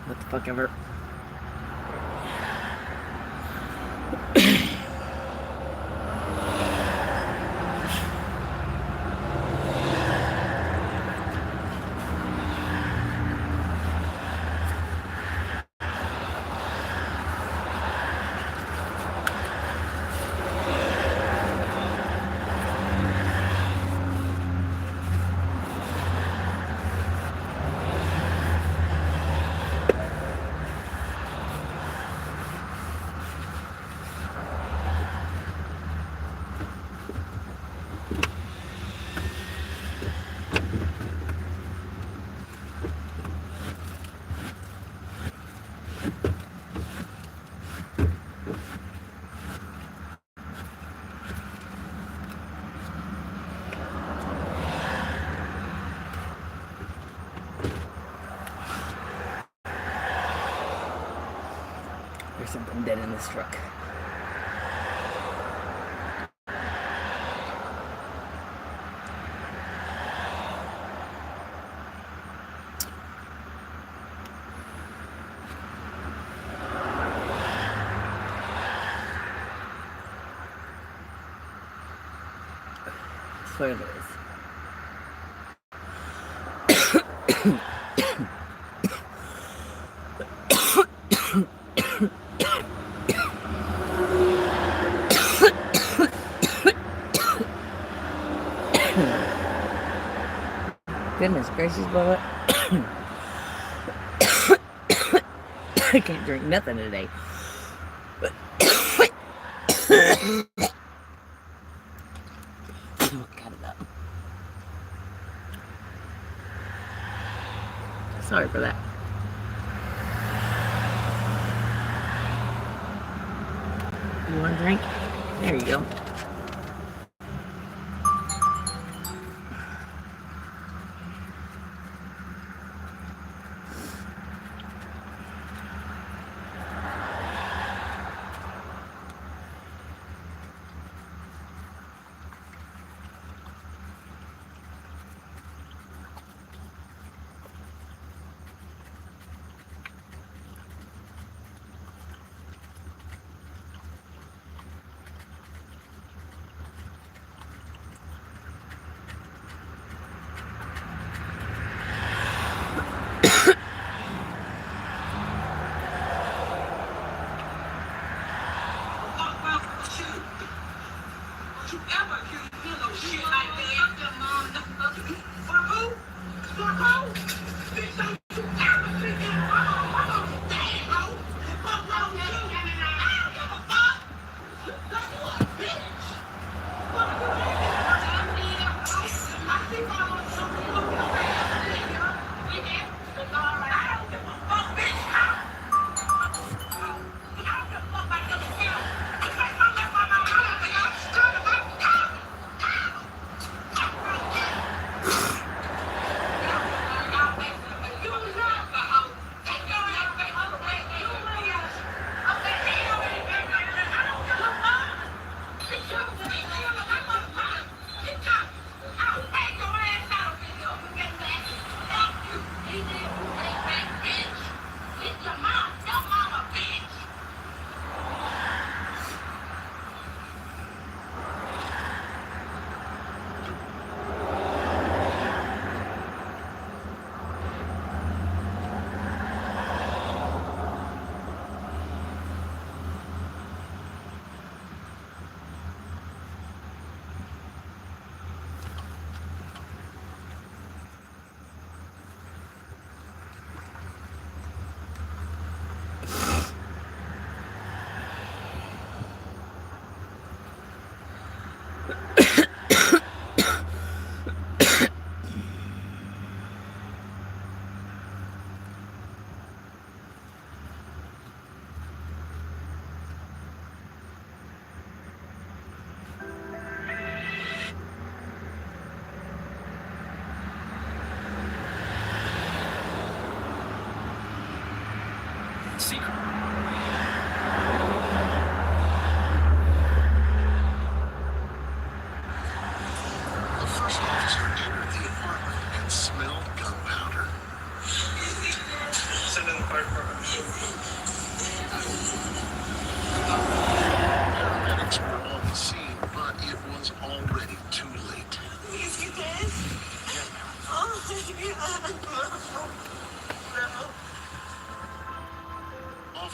What the fuck ever? There's something dead in this truck. Spoilers. Goodness gracious, Bubba. I can't drink nothing today. Cut it up. Sorry for that. You want a drink? There you go.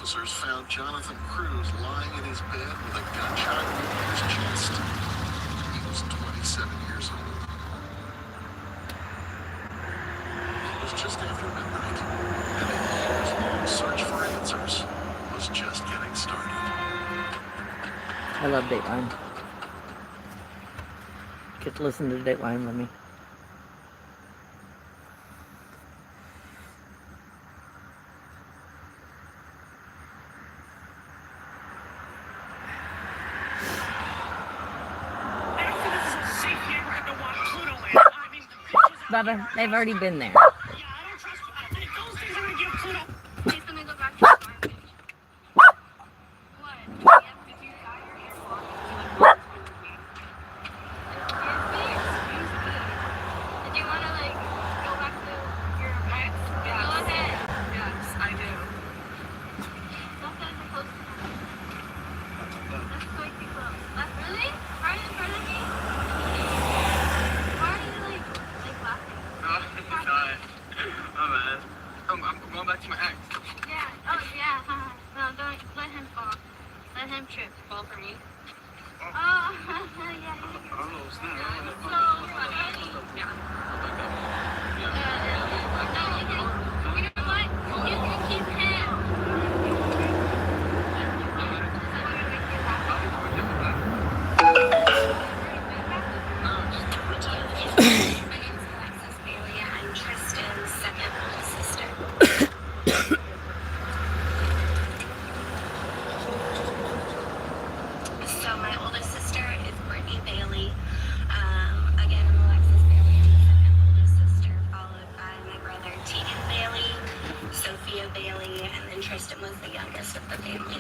Officers found Jonathan Cruz lying in his bed with a gunshot wound in his chest. He was 27 years old. It was just after midnight, and a years-long search for answers was just getting started. I love Dateline. Get to listen to Dateline with me. Bubba, they've already been there. Bailey, and then Tristan was the youngest of the family.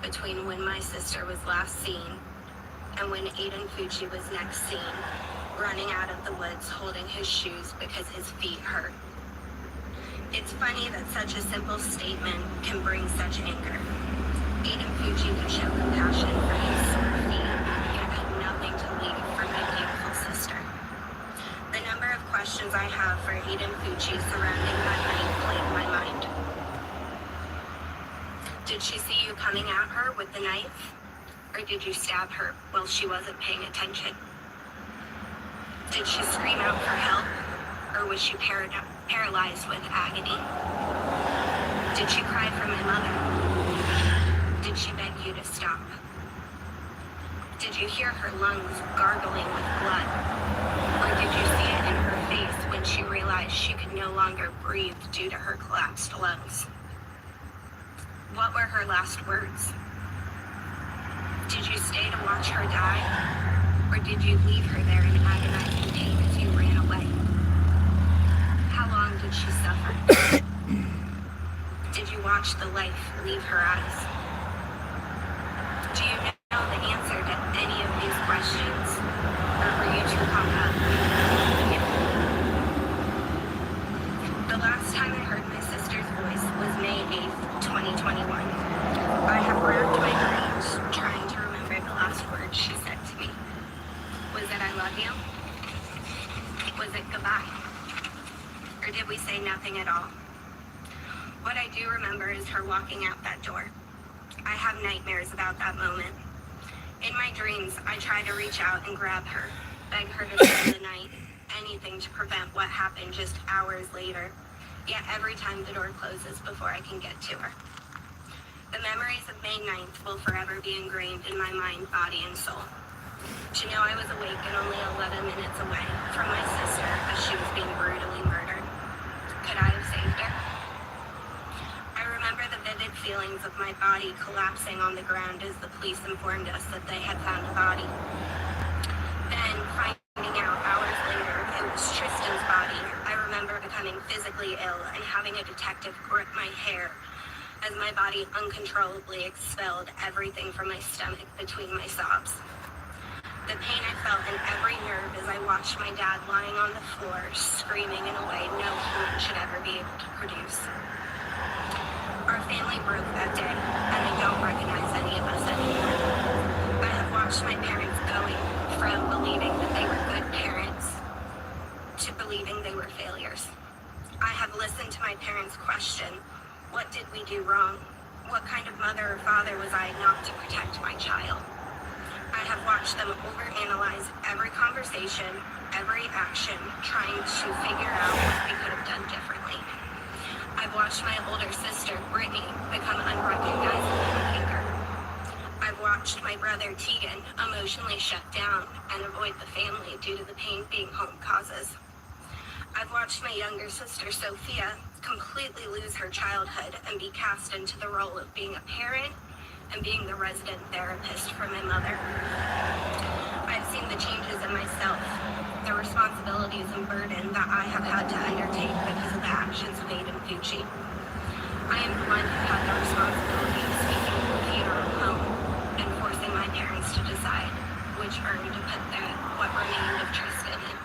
Between when my sister was last seen and when Aiden Fucci was next seen, running out of the woods holding his shoes because his feet hurt. It's funny that such a simple statement can bring such anger. Aiden Fucci could show compassion for his sore feet, yet had nothing to leave for my beautiful sister. The number of questions I have for Aiden Fucci surrounding that night played my mind. Did she see you coming at her with the knife? Or did you stab her while she wasn't paying attention? Did she scream out for help? Or was she paralyzed with agony? Did she cry for my mother? Did she beg you to stop? Did you hear her lungs gargling with blood? Or did you see it in her face when she realized she could no longer breathe due to her collapsed lungs? What were her last words? Did you stay to watch her die? Or did you leave her there in agonizing pain as you ran away? How long did she suffer? Did you watch the life leave her eyes? Do you know the answer to any of these questions? Or were you too caught up? The last time I heard my sister's voice was May 8th, 2021. I have racked my brains trying to remember the last words she said to me. Was it I love you? Was it goodbye? Or did we say nothing at all? What I do remember is her walking out that door. I have nightmares about that moment. In my dreams, I try to reach out and grab her, beg her to spend the night, anything to prevent what happened just hours later. Yet every time the door closes before I can get to her. The memories of May 9th will forever be ingrained in my mind, body, and soul. To know I was awake and only 11 minutes away from my sister as she was being brutally murdered. Could I have saved her? I remember the vivid feelings of my body collapsing on the ground as the police informed us that they had found a body. Then, finding out hours later it was Tristan's body, I remember becoming physically ill and having a detective grip my hair as my body uncontrollably expelled everything from my stomach between my sobs. The pain I felt in every nerve as I watched my dad lying on the floor, screaming in a way no human should ever be able to produce. Our family broke that day, and I don't recognize any of us anymore. I have watched my parents going from believing that they were good parents to believing they were failures. I have listened to my parents question, what did we do wrong? What kind of mother or father was I not to protect my child? I have watched them overanalyze every conversation, every action, trying to figure out what we could have done differently. I've watched my older sister, Brittany, become unrecognizable in anger. I've watched my brother, Tegan, emotionally shut down and avoid the family due to the pain being home causes. I've watched my younger sister, Sophia, completely lose her childhood and be cast into the role of being a parent and being the resident therapist for my mother. I've seen the changes in myself, the responsibilities and burden that I have had to undertake because of the actions of Aiden Fucci. I am the one who had the responsibility of speaking to the funeral home and forcing my parents to decide which urn to put what remained of Tristan in.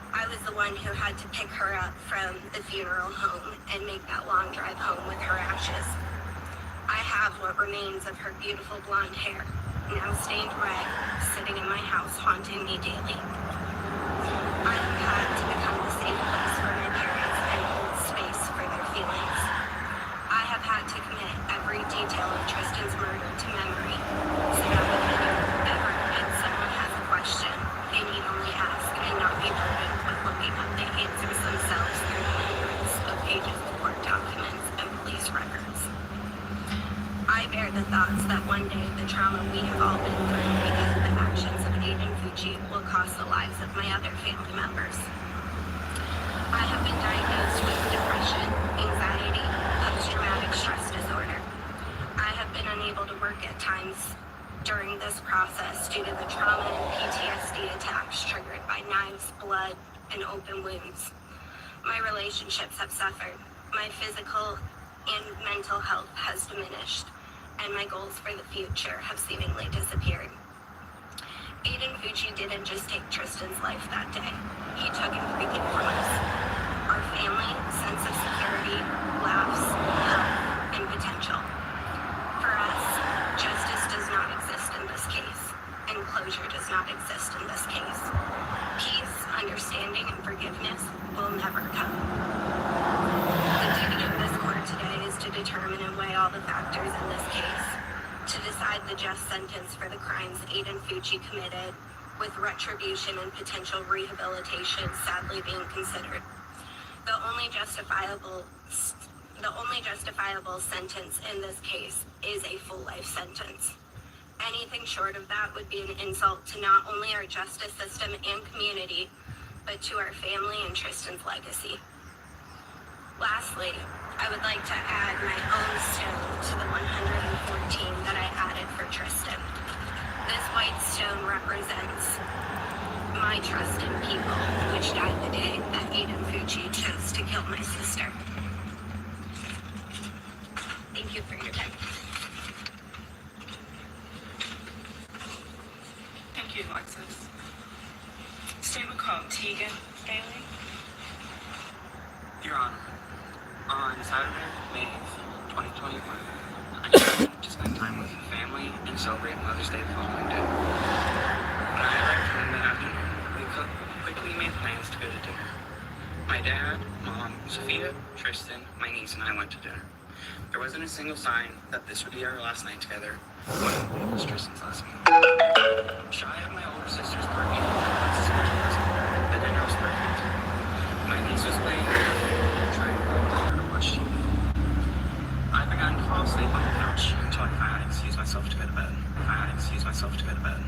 I was the one who had to pick her up from the funeral home and make that long drive home with her ashes. I have what remains of her beautiful blonde hair, now stained red, sitting in my house haunting me daily. I have had to become the safe place for my parents and hold space for their feelings. I have had to commit every detail of Tristan's murder to memory, so that whenever someone has a question, they need only ask and not be burdened with looking up the answers themselves through the hundreds of pages of court documents and police records. I bear the thoughts that one day the trauma we have all been through because of the actions of Aiden Fucci will cost the lives of my other family members. I have been diagnosed with depression, anxiety, post-traumatic stress disorder. I have been unable to work at times during this process due to the trauma and PTSD attacks triggered by knives, blood, and open wounds. My relationships have suffered. My physical and mental health has diminished, and my goals for the future have seemingly disappeared. Fucci didn't just take Tristan's life that day. He took everything from us. Our family, sense of security, laughs, health, and potential. For us, justice does not exist in this case, and closure does not exist in this case. Peace, understanding, and forgiveness will never come. The duty of this court today is to determine and weigh all the factors in this case, to decide the just sentence for the crimes Aiden Fucci committed, with retribution and potential rehabilitation sadly being considered. The only justifiable sentence in this case is a full life sentence. Anything short of that would be an insult to not only our justice system and community, but to our family and Tristan's legacy. Lastly, I would like to add my own stone to the 114 that I added for Tristan. This white stone represents my trust in people, which died the day that Aiden Fucci chose to kill my sister. Thank you for your time. Thank you, Alexis. Statement called Tristan Bailey. Your Honor, on Saturday, May 8th, 2021, I came to spend time with family and celebrate Mother's Day the following day. When I arrived home that afternoon, we quickly made plans to go to dinner. My dad, Mom, Sophia, Tristan, my niece, and I went to dinner. There wasn't a single sign that this would be our last night together, when it was Tristan's last meal. Shy of my older sister's birthday, the dinner was perfect. My niece was playing trying to watch TV. I began to fall asleep on the couch until I finally excused myself to go to bed.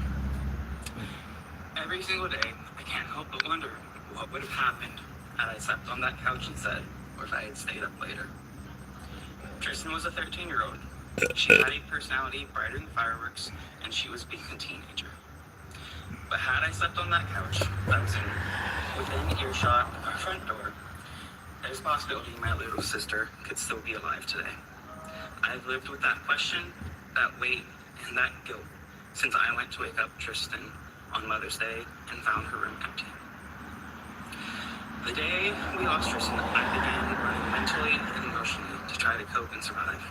Every single day, I can't help but wonder what would have happened had I slept on that couch instead, or if I had stayed up later. Tristan was a 13-year-old. She had a personality brighter than fireworks, and she was being a teenager. But had I slept on that couch that was within earshot of our front door, there's a possibility my little sister could still be alive today. I've lived with that question, that weight, and that guilt since I went to wake up Tristan on Mother's Day and found her room empty. The day we lost Tristan, I began running mentally and emotionally to try to cope and survive.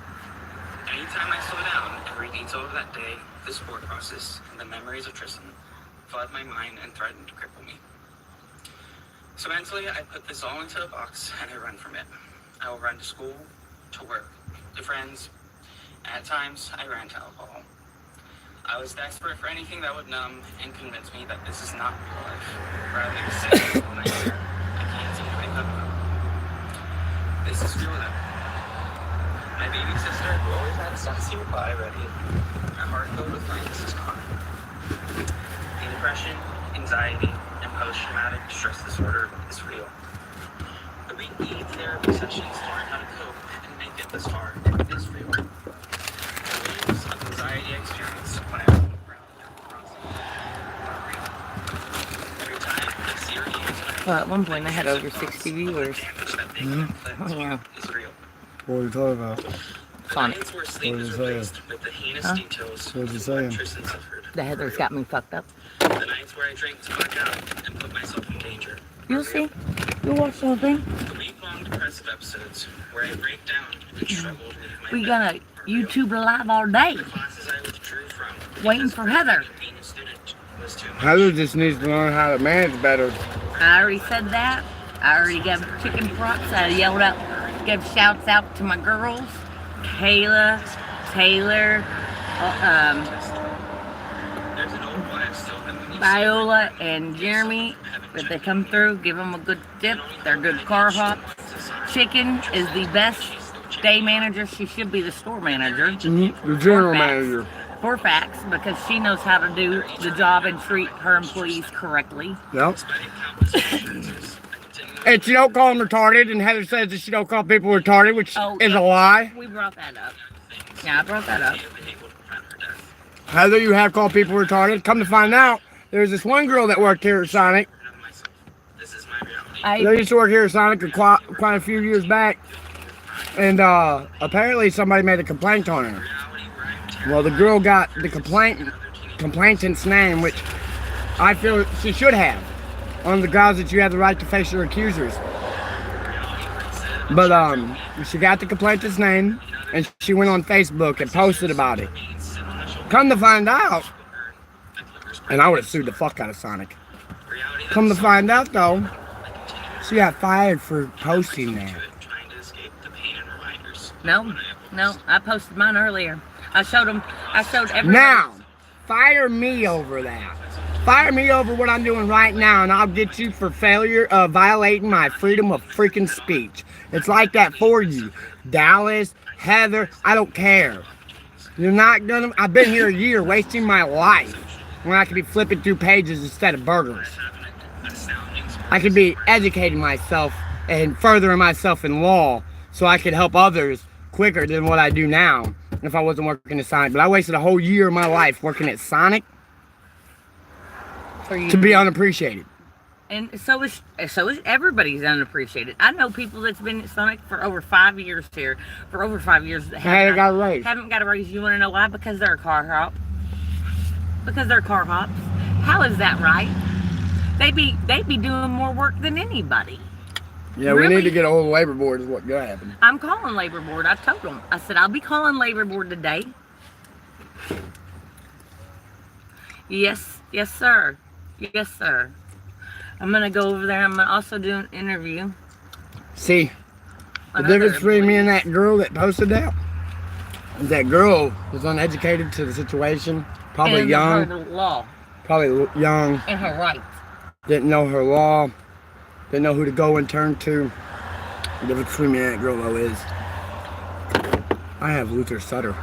Anytime I slow down, every detail of that day, the sport process, and the memories of Tristan flood my mind and threaten to cripple me. So mentally, I put this all into a box and I run from it. I will run to school, to work, to friends, and at times I ran to alcohol. I was desperate for anything that would numb and convince me that this is not real life, rather than sitting all night here. I can't seem to wake up. This is real life. My baby sister, who always had a sassy reply ready, my heart filled with kindness is gone. The depression, anxiety, and post-traumatic stress disorder is real. The weekly therapy sessions to learn how to cope and make it this far is real. The waves of anxiety I experience when I walk around are real. Every time I see her hands, Well, at one point I had over 60 viewers. Oh, yeah. Is real. What are you talking about? Fun. The nights where sleep What is is that? replaced with the heinous details What is it of saying? what Tristan suffered. The Heather's got me fucked up. The nights where I drank to black out and put myself in danger. You'll see. You'll watch the whole thing. The week-long depressive episodes where I break down and struggle with my We bed gonna are real. YouTube live all day. The classes I withdrew from Waiting because for Heather. being a student was too much. Heather just needs to learn how to manage better. I already said that. I already gave chicken props. I yelled out, gave shouts out to my girls, Kayla, Taylor, There's an old one I still have in Viola, and Jeremy. If they come through, give them a good tip. They're good car hops. Chicken is the best day manager. She should be the store manager. The general manager. For facts, because she knows how to do the job and treat her employees correctly. Yep. And she don't call them retarded, and Heather says that she don't call people retarded, which is a lie. We brought that up. Yeah, I brought that up. Heather, you have called people retarded. Come to find out, there's this one girl that worked here at Sonic. They used to work here at Sonic quite a few years back, and apparently somebody made a complaint on her. Well, the girl got the complainant's name, which I feel she should have, on the grounds that you have the right to face your accusers. But she got the complainant's name, and she went on Facebook and posted about it. Come to find out, and I would have sued the fuck out of Sonic. Come to find out though, she got fired for posting that. No, I posted mine earlier. I showed everybody. Now, fire me over that. Fire me over what I'm doing right now, and I'll get you for failure of violating my freedom of freaking speech. It's like that for you. Dallas, Heather, I don't care. You're not gonna, I've been here a year wasting my life when I could be flipping through pages instead of burgers. I could be educating myself and furthering myself in law so I could help others quicker than what I do now if I wasn't working at Sonic. But I wasted a whole year of my life working at Sonic to be unappreciated. And so is everybody's unappreciated. I know people that's been at Sonic for over 5 years here. For over 5 years that haven't got a raise. You want to know why? Because they're a car hop. Because they're car hops. How is that right? They be doing more work than anybody. Yeah, really? We need to get a hold of labor board is what gonna happen. I'm calling labor board. I told them. I said, I'll be calling labor board today. Yes, sir. Yes, sir. I'm going to go over there. I'm going to also do an interview. See, the difference between me and that girl that posted that is that girl was uneducated to the situation, probably and young. Her law. Probably young. And her rights. Didn't know her law. Didn't know who to go and turn to. The difference between me and that girl, though, is I have Luther Sutter.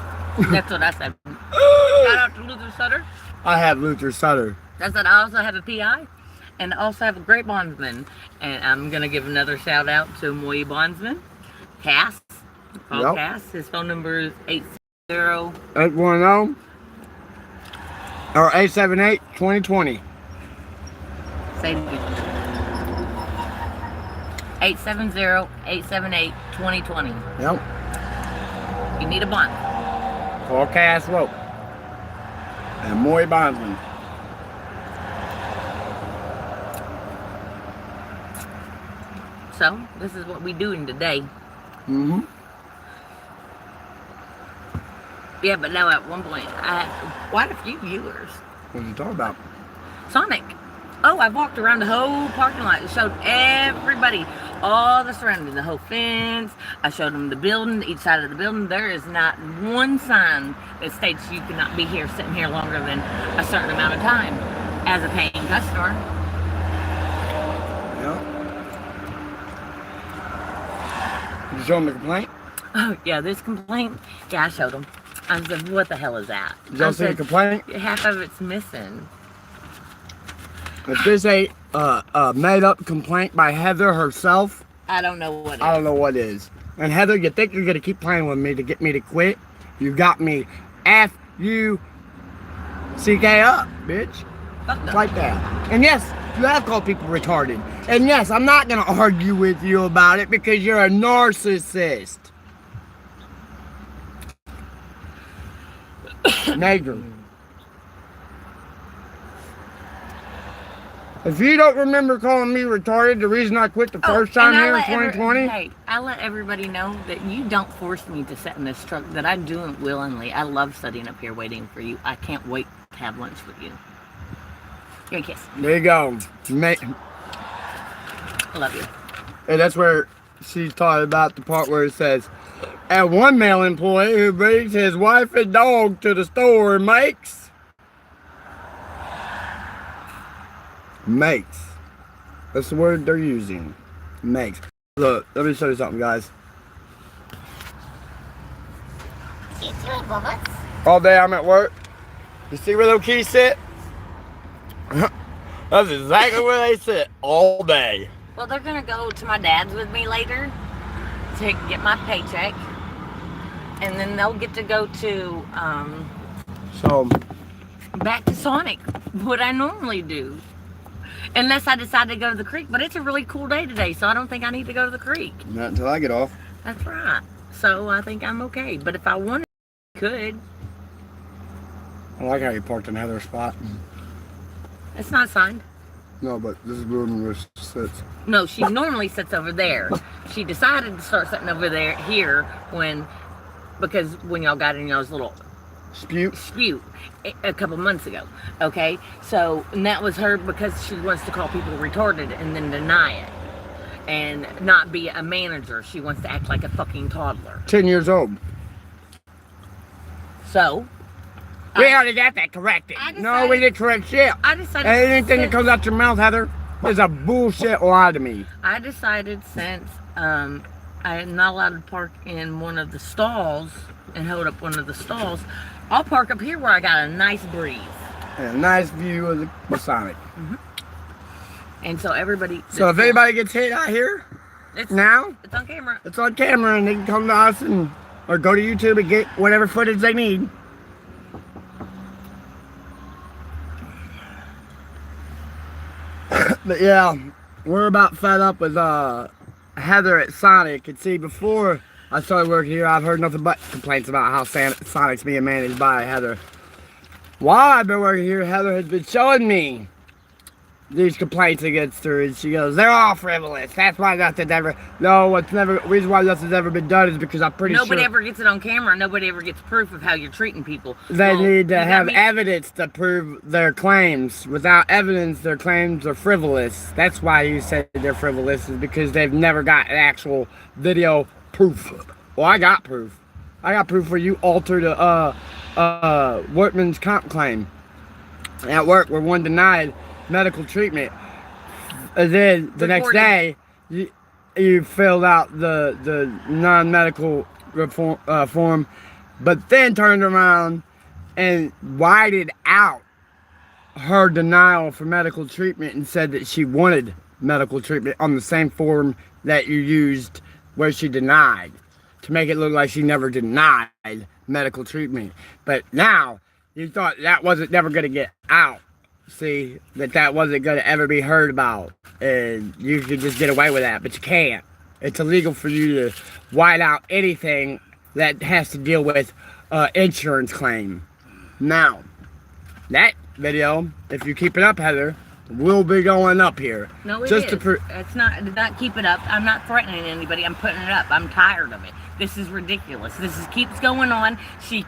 That's what I said. Shout out to Luther Sutter. I have Luther Sutter. That's what I also have a PI. And I also have a great bondsman. And I'm going to give another shout out to Moy Bondsman. Cass. Call Cass. His phone number is 810 or 878-2020. Say it again. 870-878-2020. Yep. You need a bond. Call Cass Rope. And Moy Bondsman. So, this is what we doing today. Mm-hmm. Yeah, but now at one point, I had quite a few viewers. What are you talking about? Sonic. Oh, I've walked around the whole parking lot. Showed everybody all the surroundings, the whole fence. I showed them the building, each side of the building. There is not one sign that states you cannot be here, sitting here longer than a certain amount of time as a paying customer. Yeah. Did you show them the complaint? Oh, yeah, this complaint. Yeah, I showed them. I said, what the hell is that? Did y'all see the complaint? Half of it's missing. If this ain't a made-up complaint by Heather herself, I don't know what it is. I don't know what is. And Heather, you think you're gonna keep playing with me to get me to quit? You got me F-U-C-K up, bitch. It's like that. And yes, you have called people retarded. And yes, I'm not gonna argue with you about it because you're a narcissist. Major. If you don't remember calling me retarded, the reason I quit the first time here in 2020. Hey, I let everybody know that you don't force me to sit in this truck, that I do it willingly. I love sitting up here waiting for you. I can't wait to have lunch with you. Give me a kiss. There you go. I love you. And that's where she's talking about the part where it says, and one male employee who brings his wife and dog to the store makes. That's the word they're using. Makes. Look, let me show you something, guys. All day I'm at work. You see where those keys sit? That's exactly where they sit all day. Well, they're going to go to my dad's with me later to get my paycheck. And then they'll get to go to, back to Sonic, what I normally do. Unless I decide to go to the creek. But it's a really cool day today, so I don't think I need to go to the creek. Not until I get off. That's right. So I think I'm okay. But if I wanted, I could. I like how you parked in Heather's spot. It's not signed. No, but this is building where she sits. No, she normally sits over there. She decided to start sitting over there here because when y'all got in y'all's little Spute. a couple months ago. Okay, so and that was her because she wants to call people retarded and then deny it and not be a manager. She wants to act like a fucking toddler. 10 years old. So We already got that corrected. No, we didn't correct shit. I decided. Anything that comes out your mouth, Heather, is a bullshit lie to me. I decided since I am not allowed to park in one of the stalls and hold up one of the stalls, I'll park up here where I got a nice breeze. And a nice view of the Masonic. And so everybody. So if anybody gets hit out here, it's now, it's on camera. it's on camera and they can come to us or go to YouTube and get whatever footage they need. But yeah, we're about fed up with Heather at Sonic. And see, before I started working here, I've heard nothing but complaints about how Sonic's being managed by Heather. While I've been working here, Heather has been showing me these complaints against her, and she goes, "They're all frivolous. That's why nothing's ever." No, reason why nothing's ever been done is because I'm pretty sure Nobody ever gets it on camera. Nobody ever gets proof of how you're treating people. they Well, need to you got have me- evidence to prove their claims. Without evidence, their claims are frivolous. That's why you say they're frivolous, is because they've never got actual video proof. Well, I got proof. I got proof where you altered a workman's comp claim at work where one denied medical treatment. And then the next Reported. day, you filled out the non-medical form, but then turned around and whited out her denial for medical treatment and said that she wanted medical treatment on the same form that you used where she denied, to make it look like she never denied medical treatment. But now, you thought that wasn't never going to get out. See, that wasn't going to ever be heard about. And you could just get away with that, but you can't. It's illegal for you to white out anything that has to deal with insurance claim. Now, that video, if you keep it up, Heather, will be going up here. No, it just is. to prove. It's not keep it up. I'm not threatening anybody. I'm putting it up. I'm tired of it. This is ridiculous. This keeps going on. She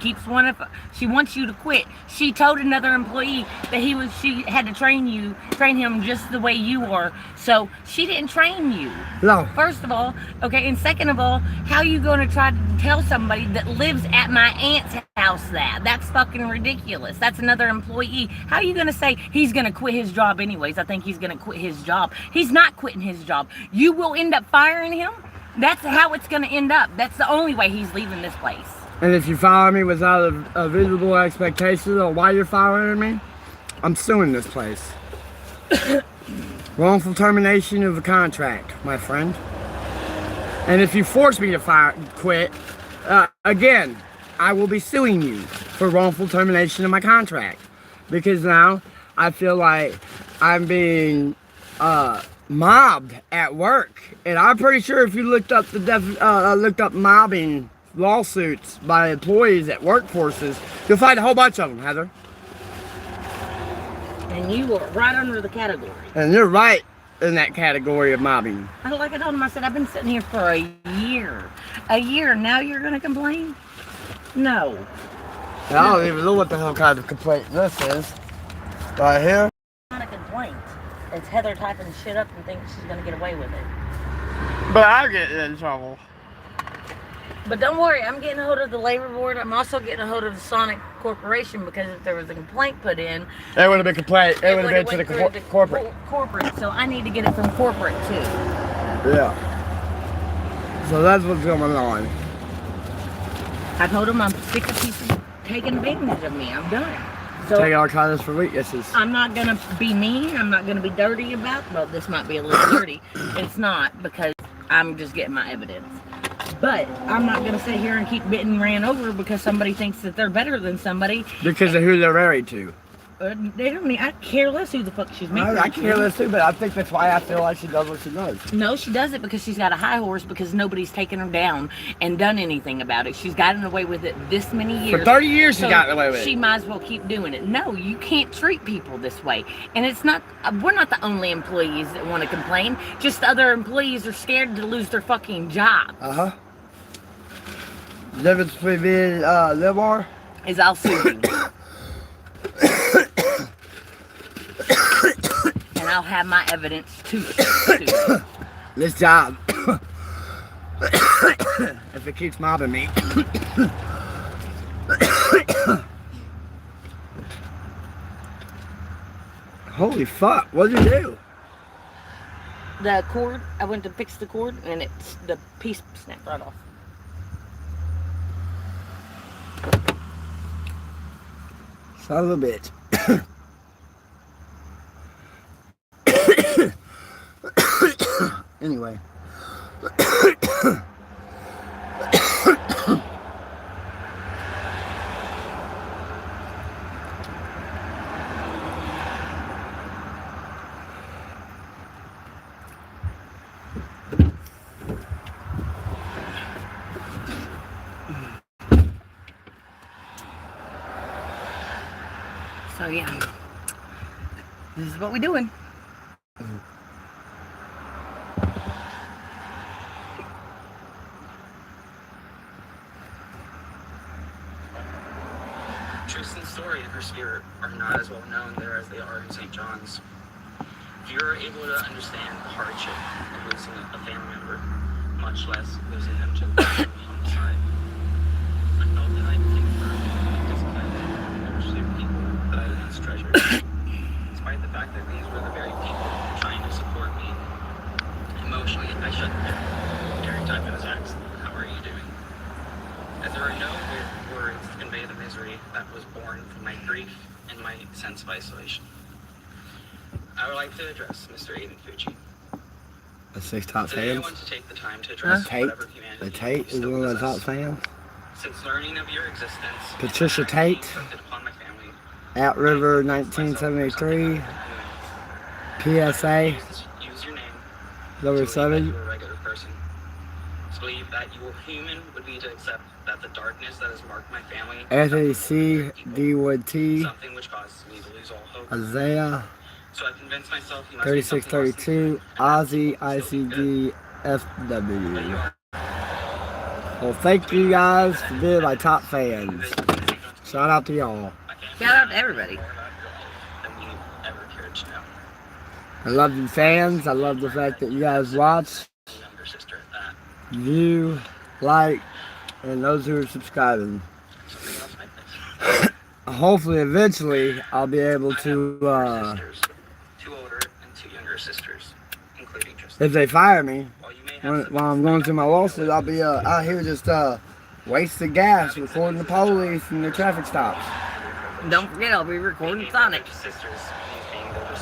she wants you to quit. She told another employee that she had to train him just the way you are. So she didn't train you. No. First of all, okay, and second of all, how are you going to try to tell somebody that lives at my aunt's house that? That's fucking ridiculous. That's another employee. How are you going to say he's going to quit his job anyways? I think he's going to quit his job. He's not quitting his job. You will end up firing him. That's how it's going to end up. That's the only way he's leaving this place. And if you fire me without a visible expectation of why you're firing me, I'm suing this place. Wrongful termination of a contract, my friend. And if you force me to quit, again, I will be suing you for wrongful termination of my contract. Because now I feel like I'm being mobbed at work. And I'm pretty sure if you looked up mobbing lawsuits by employees at workforces, you'll find a whole bunch of them, Heather. And you are right under the category. And you're right in that category of mobbing. Like I told him, I said, I've been sitting here for a year. A year, now you're going to complain? No. And I don't even know what the hell kind of complaint this is. Right here. It's not a complaint. It's Heather typing shit up and thinking she's going to get away with it. But I get in trouble. But don't worry, I'm getting a hold of the labor board. I'm also getting a hold of the Sonic Corporation, because if there was a complaint put in, It would have been complaint. It would have been to the corporate. Corporate. So I need to get it from corporate too. Yeah. So that's what's going on. I told them I'm sick of people taking advantage of me. I'm done. So Take our kindness for weaknesses. I'm not gonna be mean. I'm not gonna be dirty about. Well, this might be a little dirty. It's not, because I'm just getting my evidence. But I'm not gonna sit here and keep getting ran over because somebody thinks that they're better than somebody. Because of who they're married to. They don't need, I care less who the fuck she's married. I care less too, but I think that's why I feel like she does what she does. No, she does it because she's got a high horse because nobody's taken her down and done anything about it. She's gotten away with it this many years. For 30 years, so she got away with it. She might as well keep doing it. No, you can't treat people this way. And it's not, we're not the only employees that want to complain. Just other employees are scared to lose their fucking jobs. Uh-huh. The difference between being Limar Is I'll sue you. And I'll have my evidence to sue you. this job. If it keeps mobbing me. Holy fuck, what'd you do? The cord, I went to fix the cord and it's the piece snapped right off. Son of a bitch. Anyway. So yeah, this is what we're doing. Tristan's story and her spirit are not as well known there as they are in St. John's. If you are able to understand the hardship of losing a family member, much less losing them to the homicide, I know that I became firmly disappointed, especially people that I once treasured, despite the fact that these were the very people trying to support me emotionally. I shut them down every time I was asked, "How are you doing?" As there are no words to convey the misery that was born from my grief and my sense of isolation. I would like to address Mr. Aiden Fucci. The 6 top Today I fans. want to take the time to address Tate. whatever humanity The Tate is one of the top fans. Since learning of your existence, Patricia and Tate. inflicted upon my family, Outriver 1973. PSA. use your name Number to believe that 7. you are a regular person. To believe that you are human would be to accept that the darkness that has marked my family, Anthony C. D-Wood T. something which causes me to lose all hope. Isaiah. So I convinced myself you must be something less than 3632. Ozzy ICD FW. Well, thank you guys for being my top fans. Shout out to y'all. Shout out to everybody. I love you fans. I love the fact that you guys watch, view, like, and those who are subscribing. Hopefully, eventually, I'll be able to, Two older and 2 younger sisters, including Tristan. if they fire me, While you may have while I'm going through my lawsuit, I'll be out here just wasting gas, recording the police and the traffic stops. Don't forget, I'll be recording Sonic.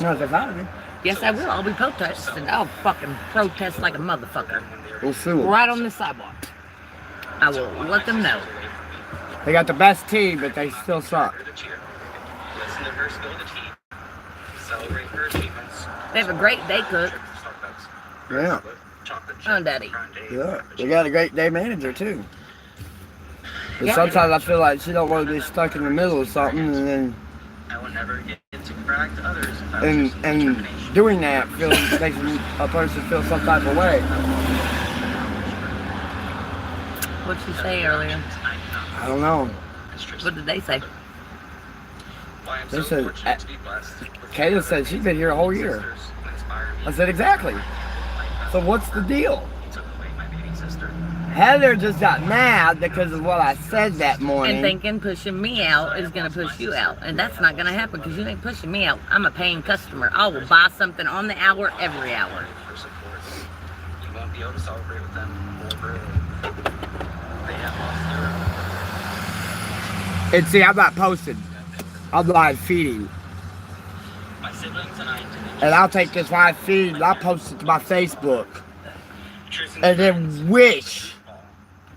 No, if they fire me, Yes, I will. I'll be protesting. I'll fucking protest like a motherfucker. we'll sue them. Right on the sidewalk. I will let them know. They got the best tea, but they still suck. Listen to her spill the tea. Celebrate her achievements. They have a great day cook. Yeah. Oh, Daddy. Yeah, they got a great day manager too. But Yeah. sometimes I feel like she don't want to be stuck in the middle of something, and then I will never get to brag to others about Tristan's and determination. doing that makes a person feel some type of way. What'd you say earlier? I don't know. What did they say? Why I'm They so said- fortunate to be blessed with Kayla said she's been here a whole year. sisters who inspire me. I said exactly. So what's the deal? Took away my baby sister. Heather just got mad because of what I said that morning. And thinking pushing me out is going to push you out. And that's not going to happen because you ain't pushing me out. I'm a paying customer. I will buy something on the hour, every hour. For support. You won't be able to celebrate with them more early. They have lost And see, I'm not posting. I'm live feeding. my siblings and I didn't And I'll take this live feed and I'll post it to my Facebook. Tristan's And friends then wish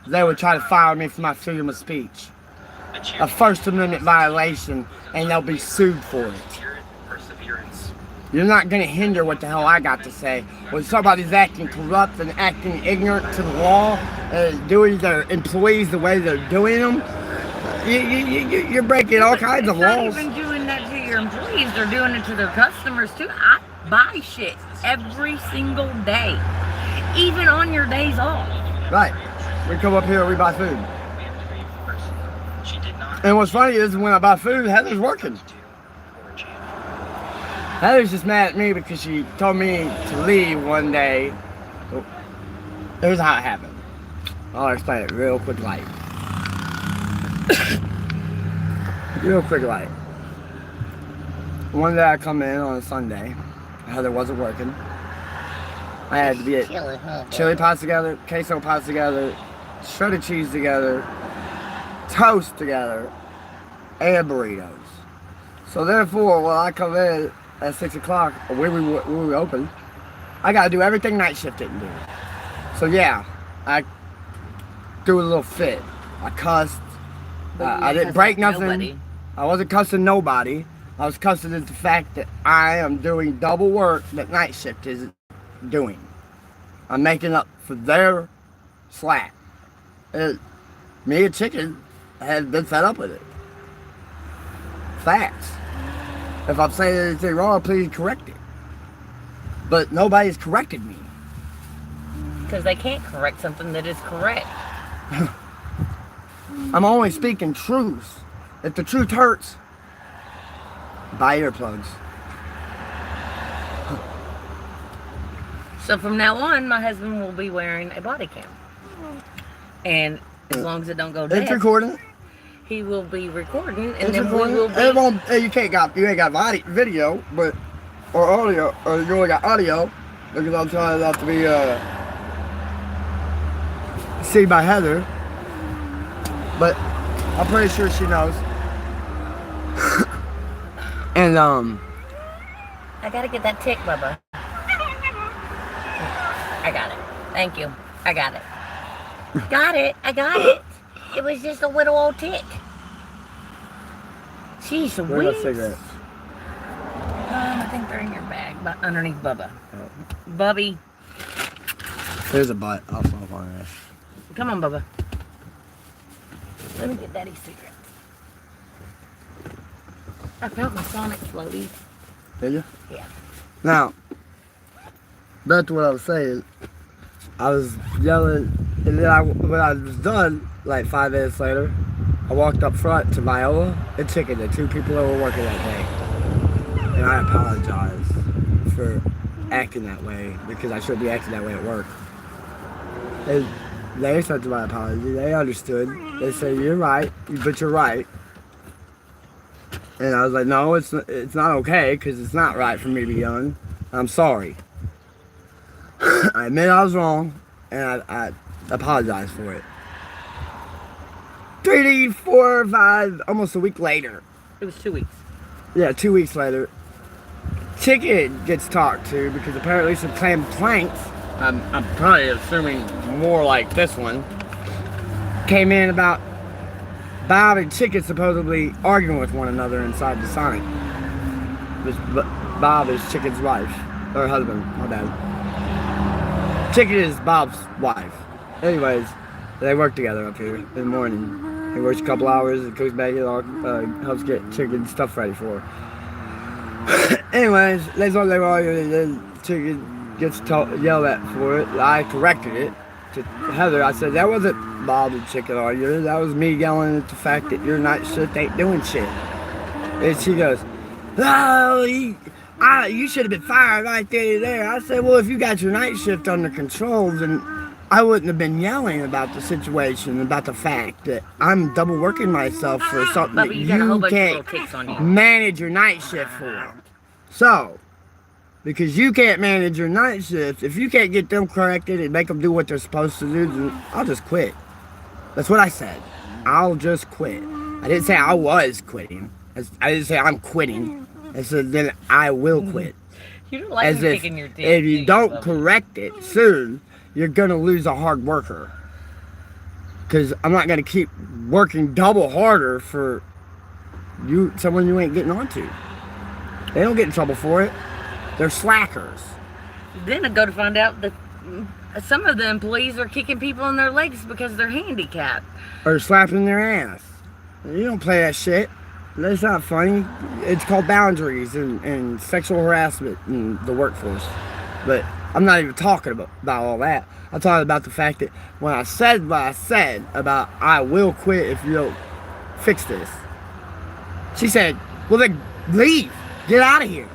they would try to fire me for my freedom of speech. a A First Amendment violation and they'll be sued for it. Perseverance. You're not gonna hinder what the hell I got to say. When somebody's acting corrupt and acting ignorant to the law, doing their employees the way they're doing them, you're breaking all kinds of laws. They're not even doing that to your employees. They're doing it to their customers too. I buy shit every single day, even on your days off. Right. We come up here, we buy food. And what's funny is when I buy food, Heather's working. Heather's just mad at me because she told me to leave one day. Here's how it happened. I'll explain it real quick light. Real quick light. One day I come in on a Sunday. Heather wasn't working. I had to get chili pots together, queso pots together, shredded cheese together, toast together, and burritos. So therefore, when I come in at 6 o'clock, when we open, I gotta do everything night shift didn't do. So yeah, I threw a little fit. I cussed. I didn't break nothing. Nobody. I wasn't cussing nobody. I was cussing at the fact that I am doing double work that night shift isn't doing. I'm making up for their slack. And me and Chicken had been fed up with it. Facts. If I'm saying anything wrong, please correct it. But nobody's corrected me. Because they can't correct something that is correct. I'm only speaking truths. If the truth hurts, buy earplugs. So from now on, my husband will be wearing a body cam. And as long as it don't go dead, It's recording. he will be recording, and It's then recording. we will be... It won't, you ain't got video, but or audio, or you only got audio because I'm trying not to be seen by Heather. But I'm pretty sure she knows. And I gotta get that tick, Bubba. I got it. Thank you. I got it. Got it. I got it. It was just a little old tick. Jeez, where's Louise. my cigarette? I think they're in your bag, but underneath Bubba. Bubby, There's a butt. I'll fall on it. come on, Bubba. Let me get Daddy's cigarette. I found my Sonic floaties. Did you? Yeah. Now, back to what I was saying. I was yelling, and then when I was done, like 5 minutes later, I walked up front to Viola and Chicken, the two people that were working that day. And I apologize for acting that way, because I shouldn't be acting that way at work. And they accepted my apology. They understood. They said, you're right, but you're right. And I was like, no, it's not okay, because it's not right for me to be yelling. I'm sorry. I admit I was wrong, and I apologize for it. 3, 4, 5, almost a week later. It was 2 weeks. Yeah, 2 weeks later. Chicken gets talked to because apparently some complaints, I'm probably assuming more like this one, came in about Bob and Chicken supposedly arguing with one another inside the Sonic. Bob is Chicken's wife, or husband, my bad. Chicken is Bob's wife. Anyways, they work together up here in the morning. He works a couple hours and cooks back and helps get Chicken stuff ready for her. Anyways, they thought they were arguing, and then Chicken gets yelled at for it. I corrected it to Heather. I said, that wasn't Bob and Chicken arguing. That was me yelling at the fact that your night shift ain't doing shit. And she goes, oh, you should have been fired right there. I said, well, if you got your night shift under control, then I wouldn't have been yelling about the situation, about the fact that I'm double working myself for something that Bubba, you got a whole you bunch of little can't ticks on you. manage your night shift for. So, because you can't manage your night shift, if you can't get them corrected and make them do what they're supposed to do, then I'll just quit. That's what I said. I'll just quit. I didn't say I was quitting. I didn't say I'm quitting. I said then I will quit. You don't like As me if kicking your dick. if do you don't Bubba? correct it soon, you're gonna lose a hard worker. Because I'm not gonna keep working double harder for someone you ain't getting onto. They don't get in trouble for it. They're slackers. Then I go to find out that some of the employees are kicking people in their legs because they're handicapped. Or slapping their ass. You don't play that shit. That's not funny. It's called boundaries and sexual harassment in the workforce. But I'm not even talking about all that. I'm talking about the fact that when I said what I said about I will quit if you don't fix this, she said, well then leave. Get out of here.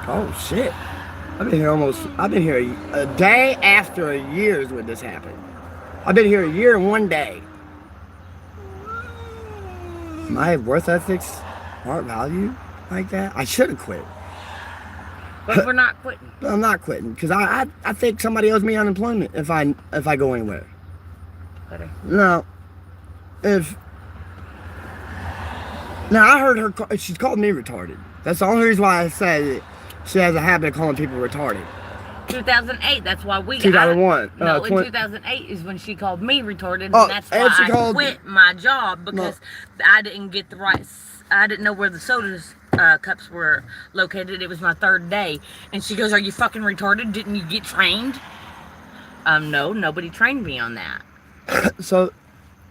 Oh shit. I've been here a day after a year is when this happened. I've been here a year and 1 day. My worth ethics aren't valued like that. I should have quit. But we're not quitting. I'm not quitting because I think somebody owes me unemployment if I go anywhere. Better. No. Now I heard her. She's called me retarded. That's the only reason why I said she has a habit of calling people retarded. 2008. That's why we. 2001. No, in 2008 is when she called me retarded, Oh, and that's and why she I called- quit my job because I didn't get the right. I didn't know where the sodas cups were located. It was my third day, and she goes, "Are you fucking retarded? Didn't you get trained?" No, nobody trained me on that. So,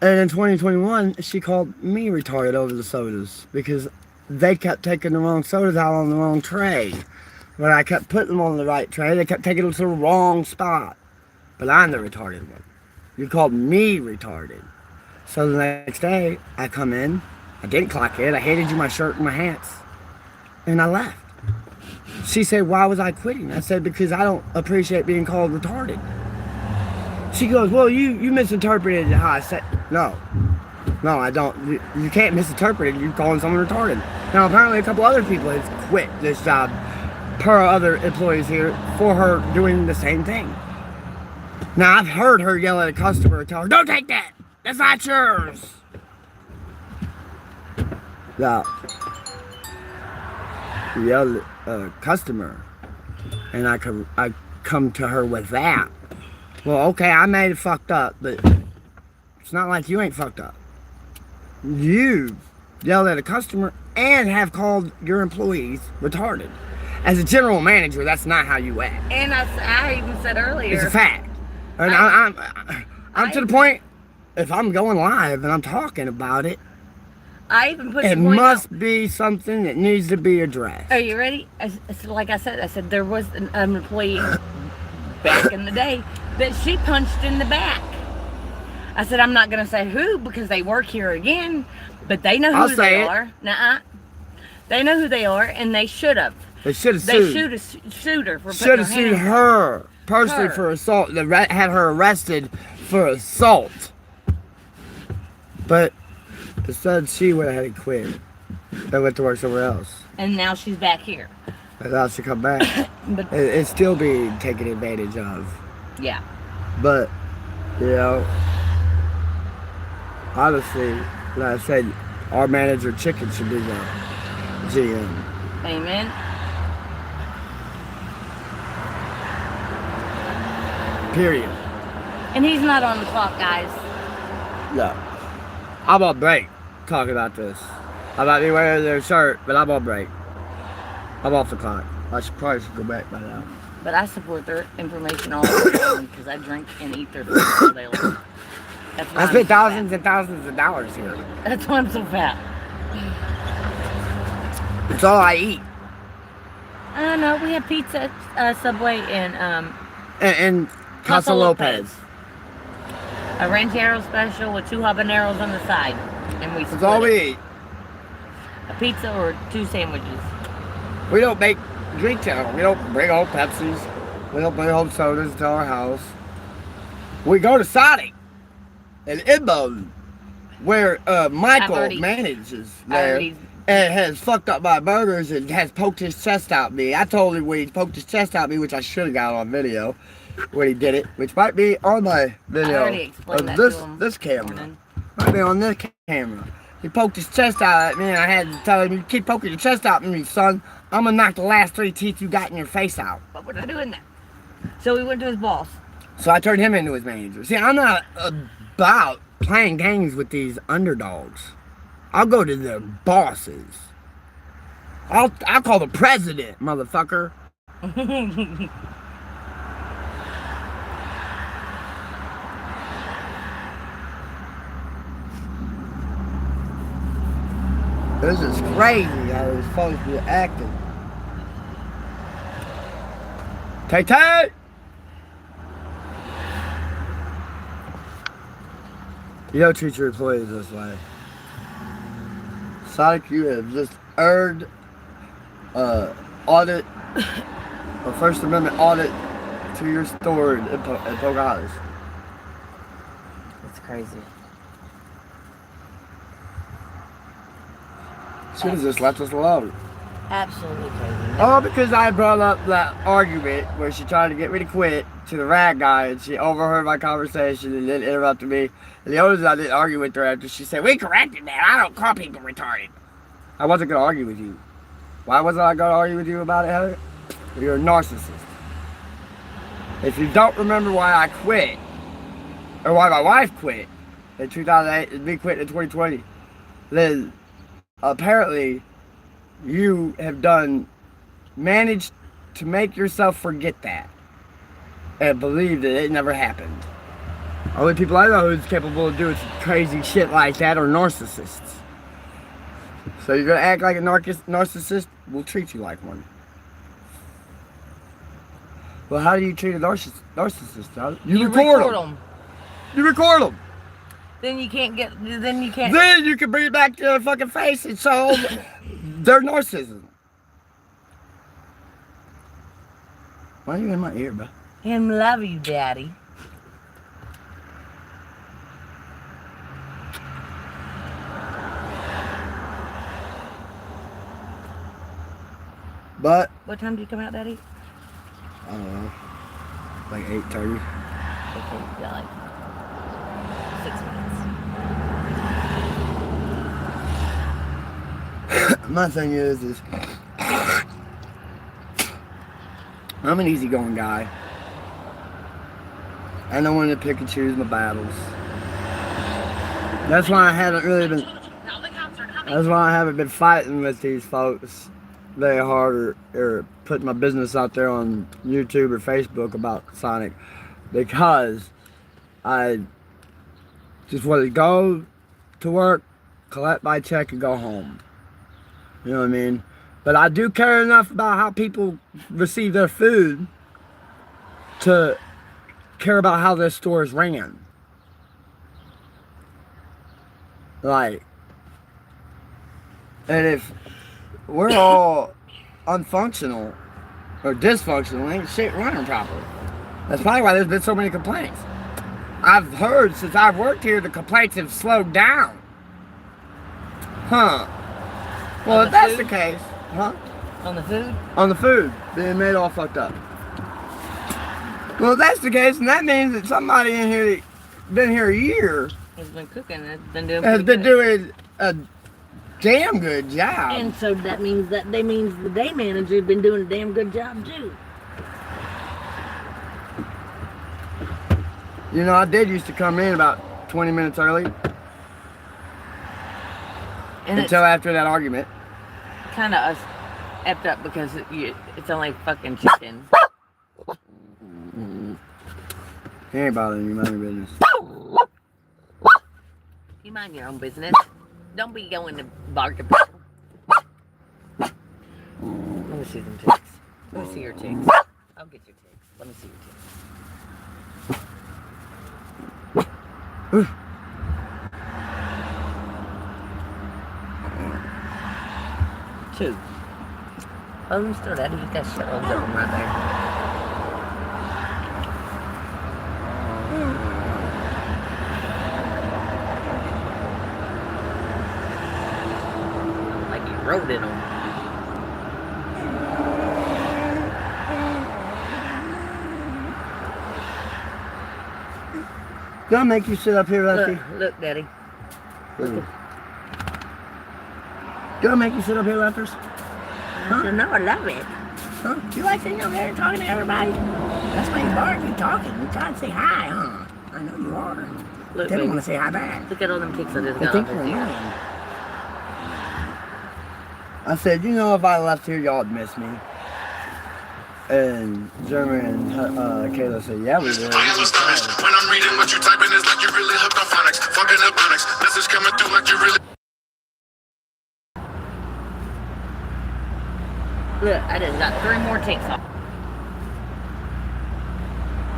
and in 2021, she called me retarded over the sodas because they kept taking the wrong sodas out on the wrong tray. When I kept putting them on the right tray, they kept taking them to the wrong spot. But I'm the retarded one. You called me retarded. So the next day, I come in. I didn't clock in. I handed you my shirt and my hats. And I left. She said, why was I quitting? I said, because I don't appreciate being called retarded. She goes, well, you misinterpreted how I said. No, I don't. You can't misinterpret it. You're calling someone retarded. Now, apparently a couple other people have quit this job per other employees here for her doing the same thing. Now, I've heard her yell at a customer and tell her, don't take that. That's not yours. Now, yell at a customer and I come to her with that. Well, okay, I may have fucked up, but it's not like you ain't fucked up. You yelled at a customer and have called your employees retarded. As a general manager, that's not how you act. And I even said earlier, It's a fact. And I'm to the point, if I'm going live and I'm talking about it, I even put it the point must out. be something that needs to be addressed. Are you ready? Like I said there was an employee back in the day that she punched in the back. I said, I'm not going to say who because they work here again, but they know I'll who say they it. are. Nuh-uh. They know who they are, and they should have. They should have They sued. shoot her for putting Should her have sued hands. her personally Her. for assault. Had her arrested for assault. But instead, she went ahead and quit. They went to work somewhere else. And now she's back here. And now she come back. But It's still being taken advantage of. yeah, But, you know, honestly, like I said, our manager Chicken should be the GM. amen. Period. And he's not on the clock, guys. No. I'm on break talking about this. I might be wearing their shirt, but I'm on break. I'm off the clock. I should probably go back by now. But I support their information all the time because I drink and eat their food all day long. That's why I I'm spent so thousands fat. and thousands of dollars here. That's why I'm so fat. It's all I eat. I know we have pizza, Subway, and And Casa Lopez. a ranchero special with 2 habaneros on the side, and we That's split all it. we eat. A pizza or 2 sandwiches. We don't make drinks at home. We don't bring home Pepsis. We don't bring home sodas to our house. We go to Sonic and Inbone, where Michael already- manages I there, already- and has fucked up my burgers and has poked his chest out me. I told him when he poked his chest out me, which I should have got on video when he did it, which might be on my video. already explained of that this to him this this camera. morning. Might be on this camera. He poked his chest out at me, and I had to tell him, "You keep poking your chest out at me, son. I'm gonna knock the last 3 teeth you got in your face out." What would I do in that? So we went to his boss. So I turned him into his manager. See, I'm not about playing games with these underdogs. I'll go to their bosses. I'll call the president, motherfucker. This is crazy how these folks be acting. Tay-Tay! You don't treat your employees this way. Sonic, you have just earned audit, a First Amendment audit to your store in Pocahontas. It's crazy. Should have just left us alone. Absolutely crazy. Oh, because I brought up that argument where she tried to get me to quit to the rag guy, and she overheard my conversation and then interrupted me. And the only reason I didn't argue with her after she said, "We corrected that. I don't call people retarded." I wasn't going to argue with you. Why wasn't I going to argue with you about it, Heather? You're a narcissist. If you don't remember why I quit, or why my wife quit in 2008 and me quit in 2020, then apparently you have managed to make yourself forget that and believe that it never happened. Only people I know who's capable of doing some crazy shit like that are narcissists. So you're gonna act like a narcissist? We'll treat you like one. Well, how do you treat a narcissist? You record them. You record them. Then you can't get. Then you can't. Then you can bring it back to their fucking face and show their narcissism. Why are you in my ear, bro? Him love you, Daddy. But What time do you come out, Daddy? I don't know, like 8:30. Okay, yeah, like 6 minutes. My thing is I'm an easygoing guy. I don't want to pick and choose my battles. That's why I haven't really been. That's why I haven't been fighting with these folks very hard or putting my business out there on YouTube or Facebook about Sonic, because I just want to go to work, collect my check, and go home. You know what I mean? But I do care enough about how people receive their food to care about how this store is ran. Like, and if we're all unfunctional or dysfunctional, ain't shit running properly. That's probably why there's been so many complaints. I've heard since I've worked here, the complaints have slowed down. Huh. Well, if that's the case, huh? On the food? On the food, being made all fucked up. Well, if that's the case, and that means that somebody in here that been here a year Has been cooking. Has been doing. has pretty been good. doing a damn good job. And so that means the day manager's been doing a damn good job too. You know, I did used to come in about 20 minutes early And until after that argument. it's kind of effed up because it's only fucking chicken. He ain't bothering you, mind your business. You mind your own business. Don't be going to bark at people. Let me see them ticks. Let me see your ticks. I'll get your ticks. Let me see your ticks. 2. Oh, I'm still daddy. You got shitloads of them right there. Like you wrote it on. Gonna make you sit up here, Lefty. Look, Daddy. Gonna make you sit up here, Lefters? Huh? No, I love it. Huh? You like sitting up there and talking to everybody? That's why you bark. You talking. You trying to say hi, huh? I know you are. Look, They don't wait. want to say hi back. Look at all them kicks I just They got think off we're his ear. lying. I said, you know, if I left here, y'all would miss me. And Jeremy and Kayla said, yeah, we would. I am astonished when I'm reading what you typing. It's like you really hooked on phonics. Fucking up phonics. Message coming through like you really. Look, I just got 3 more takes off.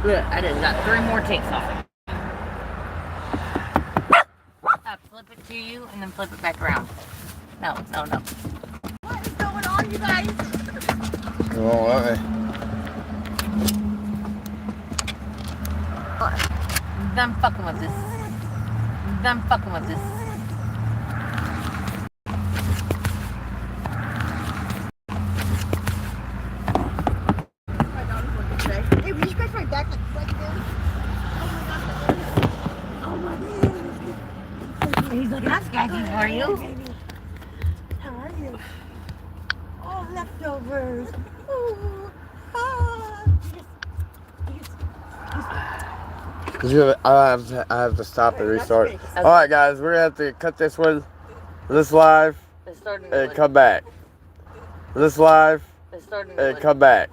Look, I just got 3 more takes off. Flip it to you and then flip it back around. No. What is going on, you guys? Oh, Done fucking with this. Done fucking with this. Hey, will you scratch my back like this? Oh my God. He's looking at Skaggy for you. How are you? Oh, leftovers. Ooh. Ah. I have to stop and restart. All right, guys, we're gonna have to cut this one, this live, and come back. This live, and come back.